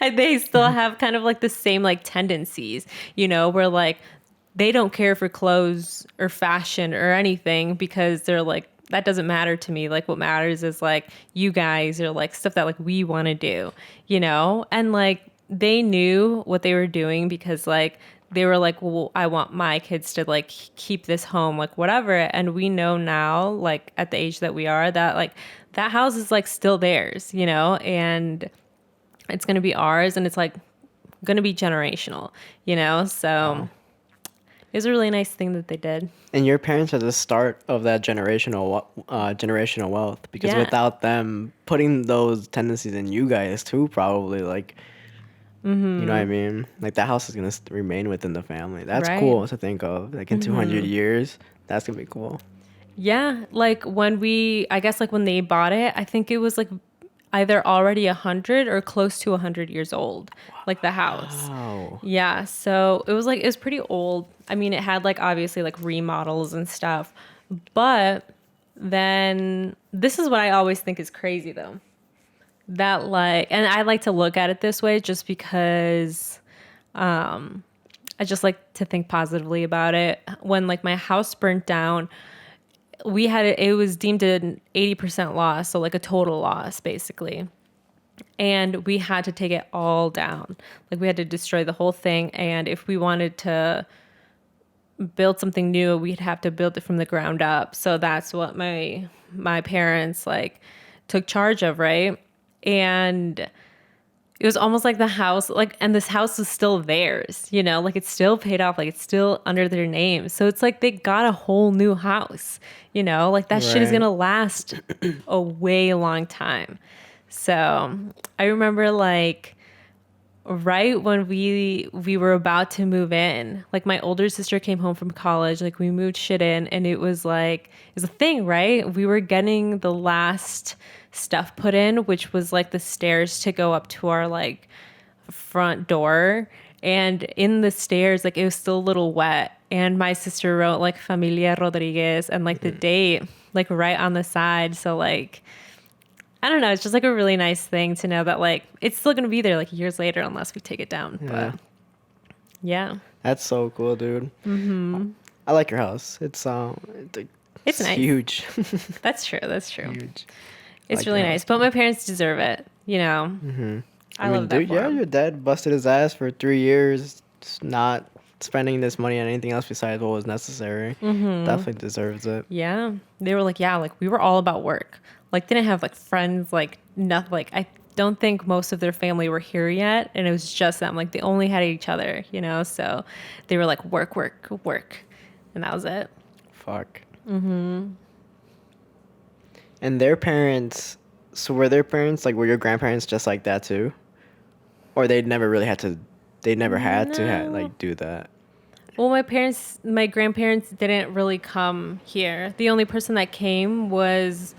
and they still have kind of like the same like tendencies, you know, where like they don't care for clothes or fashion or anything because they're like, that doesn't matter to me. Like what matters is like you guys are like stuff that like we want to do, you know? And like they knew what they were doing because like they were like, well, I want my kids to like keep this home, like whatever. And we know now, like at the age that we are, that like that house is like still theirs, you know, and it's going to be ours and it's like going to be generational, you know? So it was a really nice thing that they did. And your parents are the start of that generational wealth because Yeah. without them putting those tendencies in you guys too, probably like, you know what I mean? Like that house is gonna remain within the family. That's Right. cool to think of. Like in 200 years, that's gonna be cool. Yeah, like I guess like when they bought it, I think it was like either already 100 or close to 100 years old, like the house. Oh, Yeah, so it was pretty old. I mean, it had like obviously like remodels and stuff, but then this is what I always think is crazy though. That like, and I like to look at it this way just because I just like to think positively about it. When like my house burnt down, it was deemed an 80% loss, so like a total loss basically. And we had to take it all down. Like we had to destroy the whole thing, and if we wanted to build something new, we'd have to build it from the ground up. So that's what my parents like took charge of, right? And it was almost like the house, like, and this house was still theirs, you know, like it's still paid off, like it's still under their name. So it's like they got a whole new house, you know, like that shit is Right. gonna last a way long time. So I remember like right when we were about to move in, like my older sister came home from college, like we moved shit in, and it was a thing, right? We were getting the last stuff put in, which was like the stairs to go up to our like front door, and in the stairs like it was still a little wet, and my sister wrote like Familia Rodriguez and like the date like right on the side. So like I don't know, it's just like a really nice thing to know that like it's still gonna be there like years later unless we take it down. Yeah. But yeah, That's so cool, dude. I like your house. It's nice. Huge. that's true. That's true. Huge. It's like really your nice. house. But my parents deserve it. You know, I love that dude, for yeah, 'em. your dad busted his ass for 3 years, just not spending this money on anything else besides what was necessary. Definitely deserves it. Yeah, they were like, yeah, like we were all about work. Like didn't have like friends, like nothing. Like I don't think most of their family were here yet, and it was just them. Like they only had each other, you know. So they were like work, work, work, and that was it. Fuck. And their parents, so were their parents, like, were your grandparents just like that too? Or they never really had to they never had to No. do that? Well, my grandparents didn't really come here. The only person that came was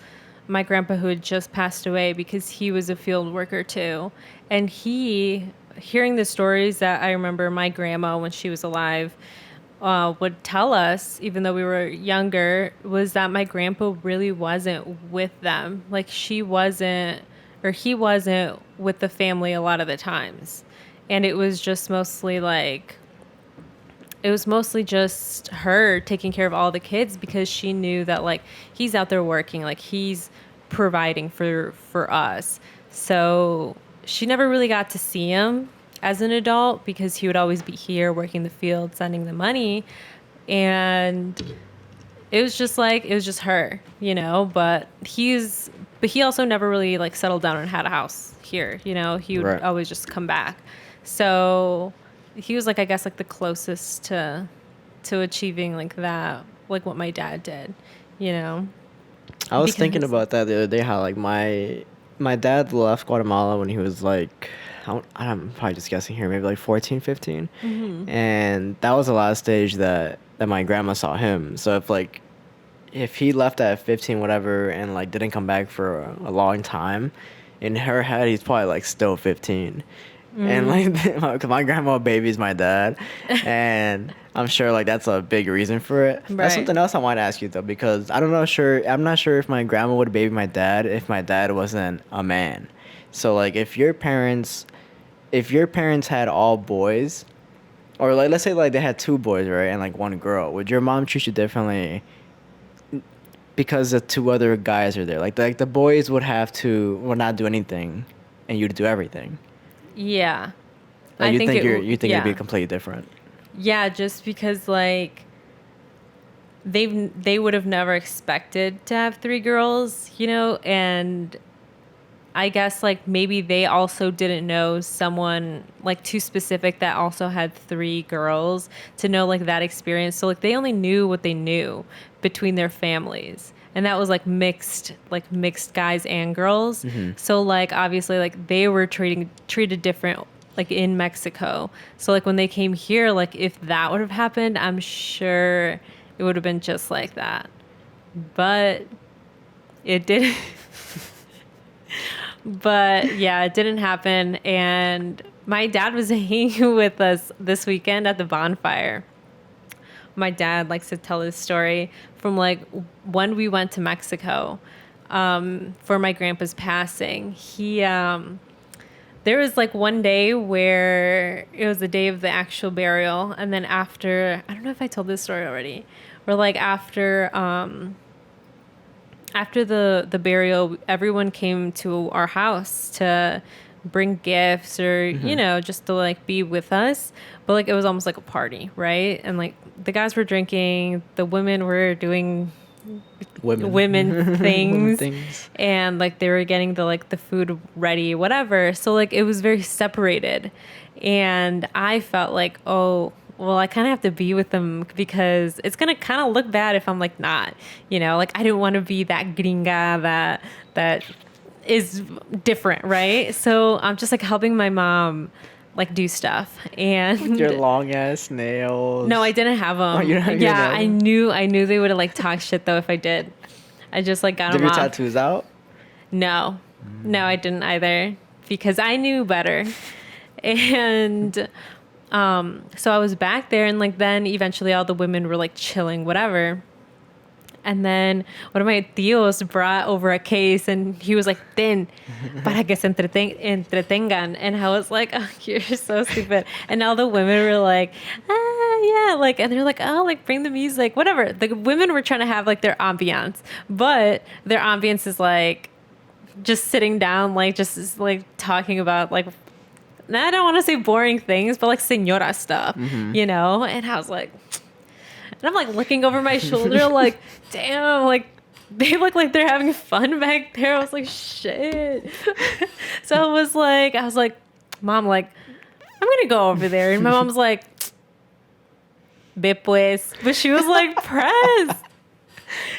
my grandpa, who had just passed away, because he was a field worker too. And hearing the stories that I remember my grandma, when she was alive, would tell us, even though we were younger, was that my grandpa really wasn't with them. Like he wasn't with the family a lot of the times. And it was mostly just her taking care of all the kids, because she knew that like he's out there working, like he's providing for us. So she never really got to see him as an adult, because he would always be here working the field, sending the money. And it was just her, but he also never really like settled down and had a house here. He would Right. always just come back. So he was like, I guess, like the closest to achieving like that, like what my dad did, I was thinking Because- about that the other day, how like my dad left Guatemala when he was like, I'm probably just guessing here, maybe like 14, 15. And that was the last stage that my grandma saw him. So if he left at 15, whatever, and like didn't come back for a long time, in her head he's probably like still 15. And like, 'cause my grandma babies my dad, and I'm sure like that's a big reason for it. Right. That's something else I want to ask you though, because I'm not sure if my grandma would baby my dad if my dad wasn't a man. So like, if your parents had all boys, or like let's say like they had 2 boys, right, and like 1 girl, would your mom treat you differently because the 2 other guys are there? Like the boys would not do anything, and you'd do everything. Yeah. Like, you think yeah. it'd be completely different? Yeah, just because like they would have never expected to have 3 girls, and I guess like maybe they also didn't know someone like too specific that also had 3 girls to know like that experience. So like they only knew what they knew between their families. And that was like mixed guys and girls. So like obviously like they were treated different like in Mexico. So like when they came here, like if that would have happened, I'm sure it would have been just like that. But it didn't. But yeah, it didn't happen. And my dad was hanging with us this weekend at the bonfire. My dad likes to tell this story from like when we went to Mexico for my grandpa's passing. There was like one day where it was the day of the actual burial, and then after, I don't know if I told this story already, or like after the burial, everyone came to our house to bring gifts or just to like be with us, but like it was almost like a party, right? And like the guys were drinking, the women were doing women things, and like they were getting the food ready, whatever. So like it was very separated, and I felt like, oh well, I kind of have to be with them because it's gonna kind of look bad if I'm like not, like I didn't want to be that gringa that is different, right? So I'm just like helping my mom like do stuff, and Your long ass nails. no, I didn't have them. Oh, you don't have your Yeah, nails? I knew they would have like talked shit though if I did. I just like got Did them your off. tattoos out? No, I didn't either because I knew better, and so I was back there, and like then eventually all the women were like chilling, whatever. And then one of my tios brought over a case, and he was like, "Ten, para que se entretengan." And I was like, "Oh, you're so stupid." And all the women were like, "Ah, yeah," like, and they're like, "Oh, like bring the music, whatever." The women were trying to have like their ambiance, but their ambiance is like just sitting down, like just like talking about like, I don't want to say boring things, but like señora stuff, And I was like. And I'm like looking over my shoulder, like, damn, like they look like they're having fun back there. I was like, shit. So I was like, Mom, like, I'm gonna go over there. And my mom's like, ve pues. But she was like pressed.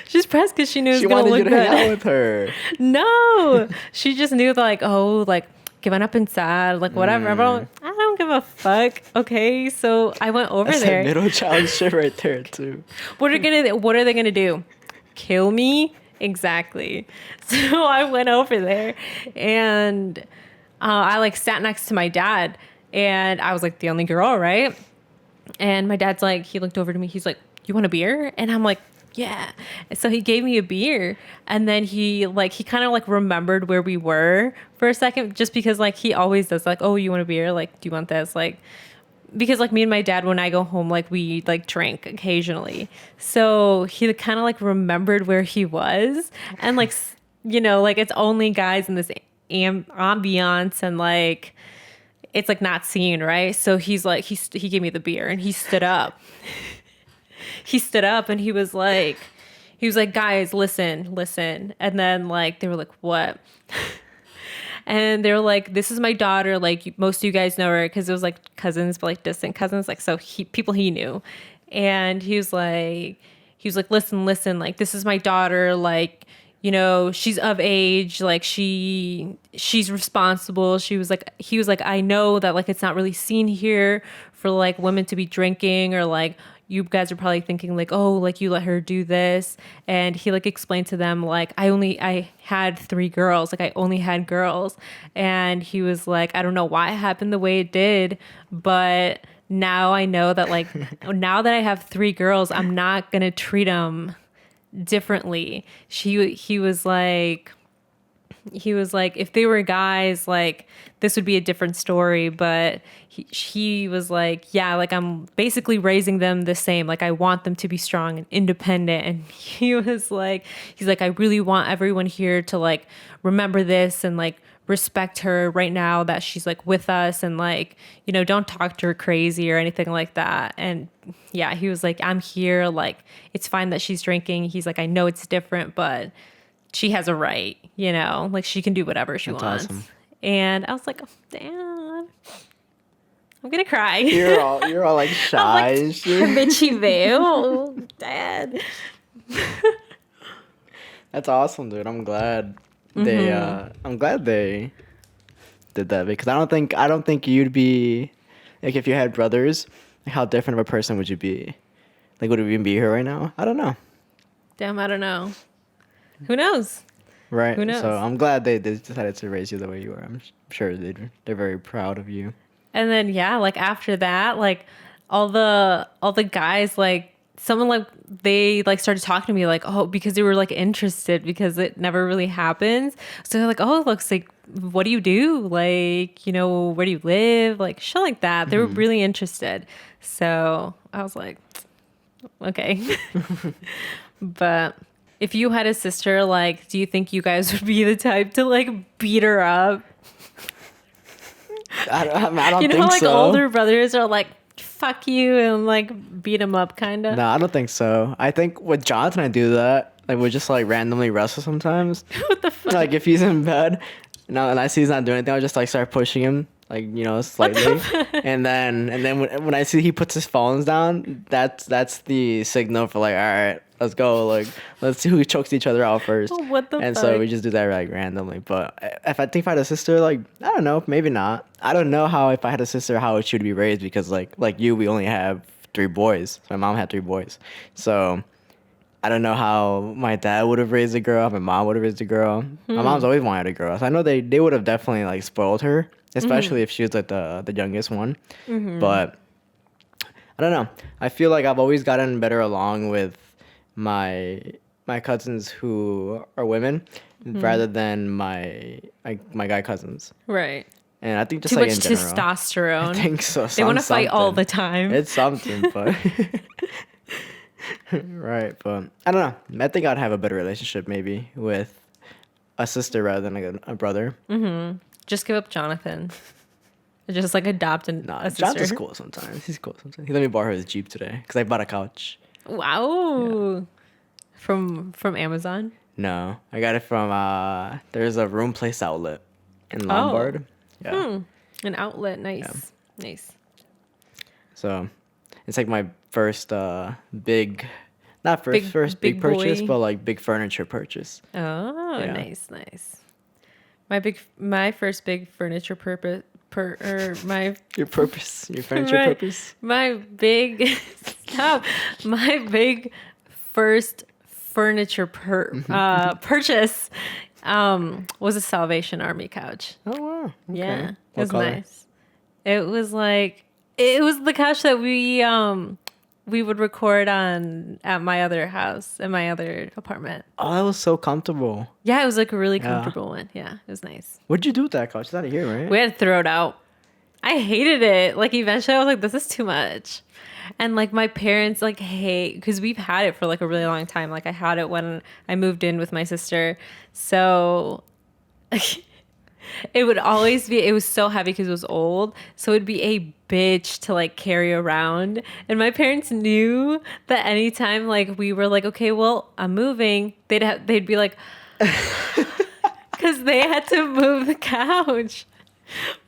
She's pressed because she knew it was gonna look She wanted you to hang out good. with her. No, she just knew like, oh, like, que van a pensar, like whatever. But I'm like, I don't don't give a fuck. Okay, so I went over That's there. that middle child shit right there too. What are they gonna do? Kill me? Exactly. So I went over there, and I like sat next to my dad, and I was like the only girl, right? And my dad's like, he looked over to me. He's like, "You want a beer?" And I'm like, "Yeah." So he gave me a beer, and then he kind of like remembered where we were for a second, just because like he always does, like, "Oh, you want a beer? Like, do you want this?" Like, because like me and my dad, when I go home, like we like drink occasionally. So he kind of like remembered where he was, and like like it's only guys in this ambiance, and like it's like not seen, right? So he's like he gave me the beer, and he stood up. He stood up, and he was like, "Guys, listen." And then like they were like, "What?" And they were like, "This is my daughter. Like most of you guys know her," because it was like cousins, but like distant cousins, like so people he knew. And he was like, "Listen, like this is my daughter. Like, she's of age. Like she's responsible." He was like, "I know that like it's not really seen here for like women to be drinking, or like you guys are probably thinking like, oh, like you let her do this." And he like explained to them like, I had 3 girls, like I only had girls. And he was like, "I don't know why it happened the way it did, but now I know that like now that I have 3 girls, I'm not gonna treat them differently." He was like, if they were guys, like this would be a different story. But he was like, "Yeah, like I'm basically raising them the same. Like I want them to be strong and independent." And he's like, "I really want everyone here to like remember this and like respect her right now that she's like with us, and like, don't talk to her crazy or anything like that." And yeah, he was like, "I'm here. Like it's fine that she's drinking." He's like, "I know it's different, but she has a right, like she can do whatever she That's wants." awesome. And I was like, "Oh, damn, I'm gonna cry." You're all like shy and shit. Bitchy veil, Dad. That's awesome, dude. I'm glad they did that, because I don't think you'd be like, if you had brothers, like how different of a person would you be? Like, would we even be here right now? I don't know. Damn, I don't know. Who knows? Right. Who knows? So I'm glad they decided to raise you the way you are. I'm sure they're very proud of you. And then yeah, like after that, like all the guys, like someone like they like started talking to me like, oh, because they were like interested, because it never really happens. So they're like, "Oh, it looks like, what do you do? Like, where do you live?" Like shit like that. They were really interested. So I was like, okay. But if you had a sister, like, do you think you guys would be the type to like beat her up? I don't You know, think like so. older brothers are like, "Fuck you," and like beat him up, kind of. No, I don't think so. I think with Jonathan, I do that. Like, we just like randomly wrestle sometimes. What the fuck? Like if he's in bed, and I see he's not doing anything, I'll just like start pushing him, like, slightly. and then when I see he puts his phones down, that's the signal for like, all right, let's go. Like, let's see who chokes each other out first. What the And fuck? so we just do that like randomly. But if I had a sister, like, I don't know, maybe not. I don't know how, if I had a sister, how she would be raised, because like you, we only have 3 boys. My mom had 3 boys, so I don't know how my dad would have raised a girl, my mom would have raised a girl. My mom's always wanted a girl. So I know they would have definitely like spoiled her, especially if she was like the youngest one. But I don't know. I feel like I've always gotten better along with my cousins who are women rather than my guy cousins. Right. And I think just Too like much in general. testosterone. I think so. They want to fight all something. the time. It's something, but right. But I don't know. I think I'd have a better relationship maybe with a sister rather than like a brother. Just give up Jonathan. Just like adopt a sister. Jonathan's cool sometimes. He's cool sometimes. He let me borrow his Jeep today because I bought a couch. Wow. From Amazon. No, I got it from there's a Room Place outlet in Lombard. Yeah. An outlet. Nice. Nice. So it's like my first big, not first Big big purchase, boy. but like big furniture purchase. Oh, Yeah. nice. My first big furniture Your purpose, your furniture purpose. My big stop. My big first furniture purchase was a Salvation Army couch. Oh wow. Okay. Yeah, it What was color? nice. It was the couch that we would record on at my other house, in my other apartment. Oh, that was so comfortable. Yeah, it was like a really comfortable one. Yeah, it was nice. What'd you do with that couch? It's out of here, right? We had to throw it out. I hated it. Like eventually I was like, this is too much. And like my parents like hate, because we've had it for like a really long time. Like I had it when I moved in with my sister. So it would always be, it was so heavy because it was old. So it'd be a bitch to like carry around. And my parents knew that anytime like we were like, okay, well, I'm moving, they'd be like, because they had to move the couch.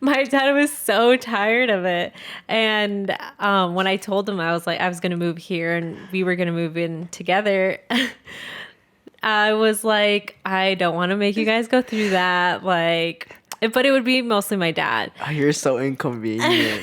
My dad was so tired of it. And when I told him I was like, I was going to move here and we were going to move in together, I was like, I don't want to make you guys go through that. Like, but it would be mostly my dad. Oh, you're so inconvenient.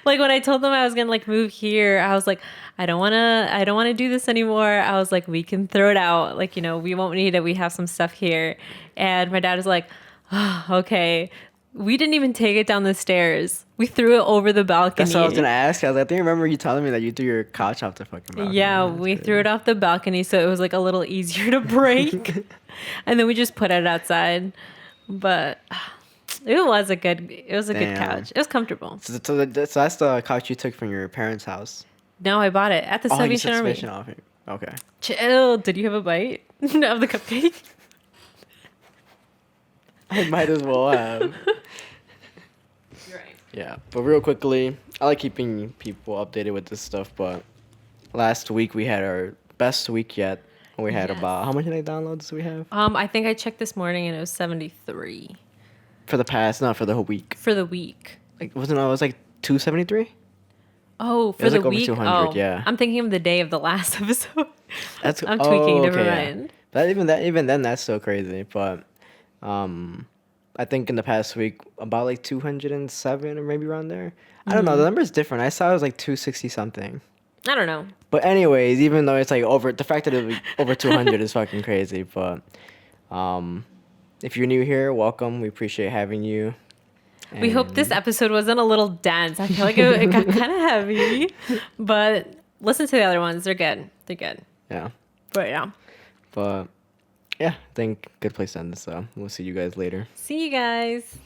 Like when I told them I was going to like move here, I was like, I don't want to do this anymore. I was like, we can throw it out. Like, you know, we won't need it. We have some stuff here. And my dad was like, oh, okay. We didn't even take it down the stairs. We threw it over the balcony. That's what I was gonna ask. I was like, I think I remember you telling me that you threw your couch off the fucking balcony. Yeah, That's we crazy. threw it off the balcony so it was like a little easier to break. And then we just put it outside. But it was a good Damn. couch. It was comfortable. So that's the couch you took from your parents' house. No, I bought it at the Oh, you Salvation said Army. Salvation Army. Okay. Chill. Did you have a bite of the cupcake? I might as well have. You're right. Yeah, but real quickly, I like keeping people updated with this stuff, but last week we had our best week yet. We had Yes. about, how many downloads do we have? I think I checked this morning and it was 73 For the past, not for the whole week. for the week. Like, it was like 273? Oh, for was the like over week. 200, Oh, yeah. I'm thinking of the day of the last episode. That's I'm tweaking. Never yeah. mind. But even then, that's still crazy. But I think in the past week, about like 207 or maybe around there. I don't know. The number is different. I saw it was like 260 something. I don't know. But anyways, even though it's like over, the fact that it was over 200 is fucking crazy. But if you're new here, welcome. We appreciate having you. We hope this episode wasn't a little dense. I feel like it got kind of heavy, but listen to the other ones. They're good. They're good. Yeah. But yeah. But yeah, I think good place to end this. So we'll see you guys later. See you guys.